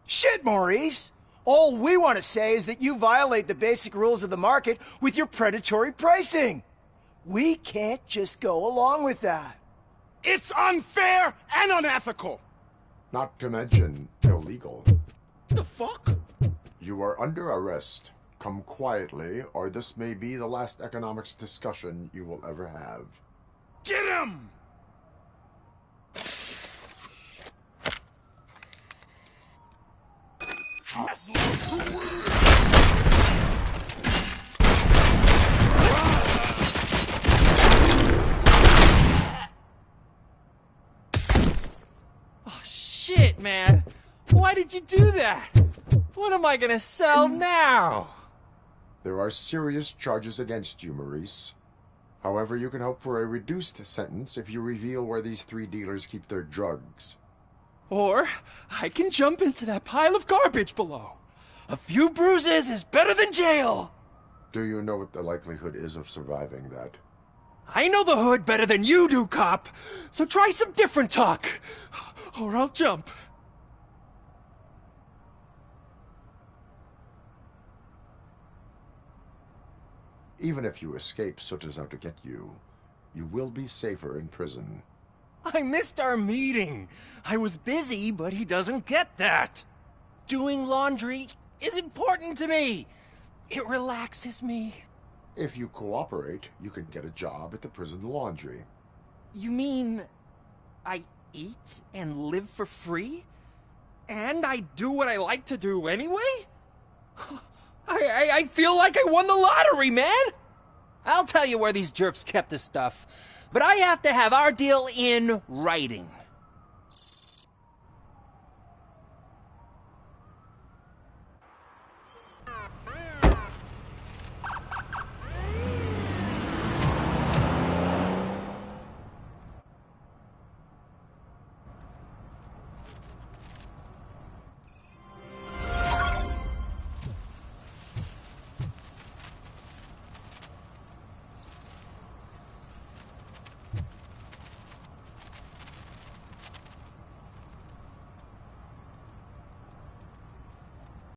Shit, Maurice! All we want to say is that you violate the basic rules of the market with your predatory pricing. We can't just go along with that. It's unfair and unethical! Not to mention illegal. The fuck? You are under arrest. Come quietly, or this may be the last economics discussion you will ever have. Get him! Oh, shit, man. Why did you do that? What am I gonna sell now? There are serious charges against you, Maurice. However, you can hope for a reduced sentence if you reveal where these 3 dealers keep their drugs. Or I can jump into that pile of garbage below. A few bruises is better than jail. Do you know what the likelihood is of surviving that? I know the hood better than you do, cop. So try some different talk, or I'll jump. Even if you escape Soot is out to get you, you will be safer in prison. I missed our meeting. I was busy, but he doesn't get that. Doing laundry is important to me. It relaxes me. If you cooperate, you can get a job at the prison laundry. You mean I eat and live for free? And I do what I like to do anyway? I feel like I won the lottery, man! I'll tell you where these jerks kept the stuff, but I have to have our deal in writing.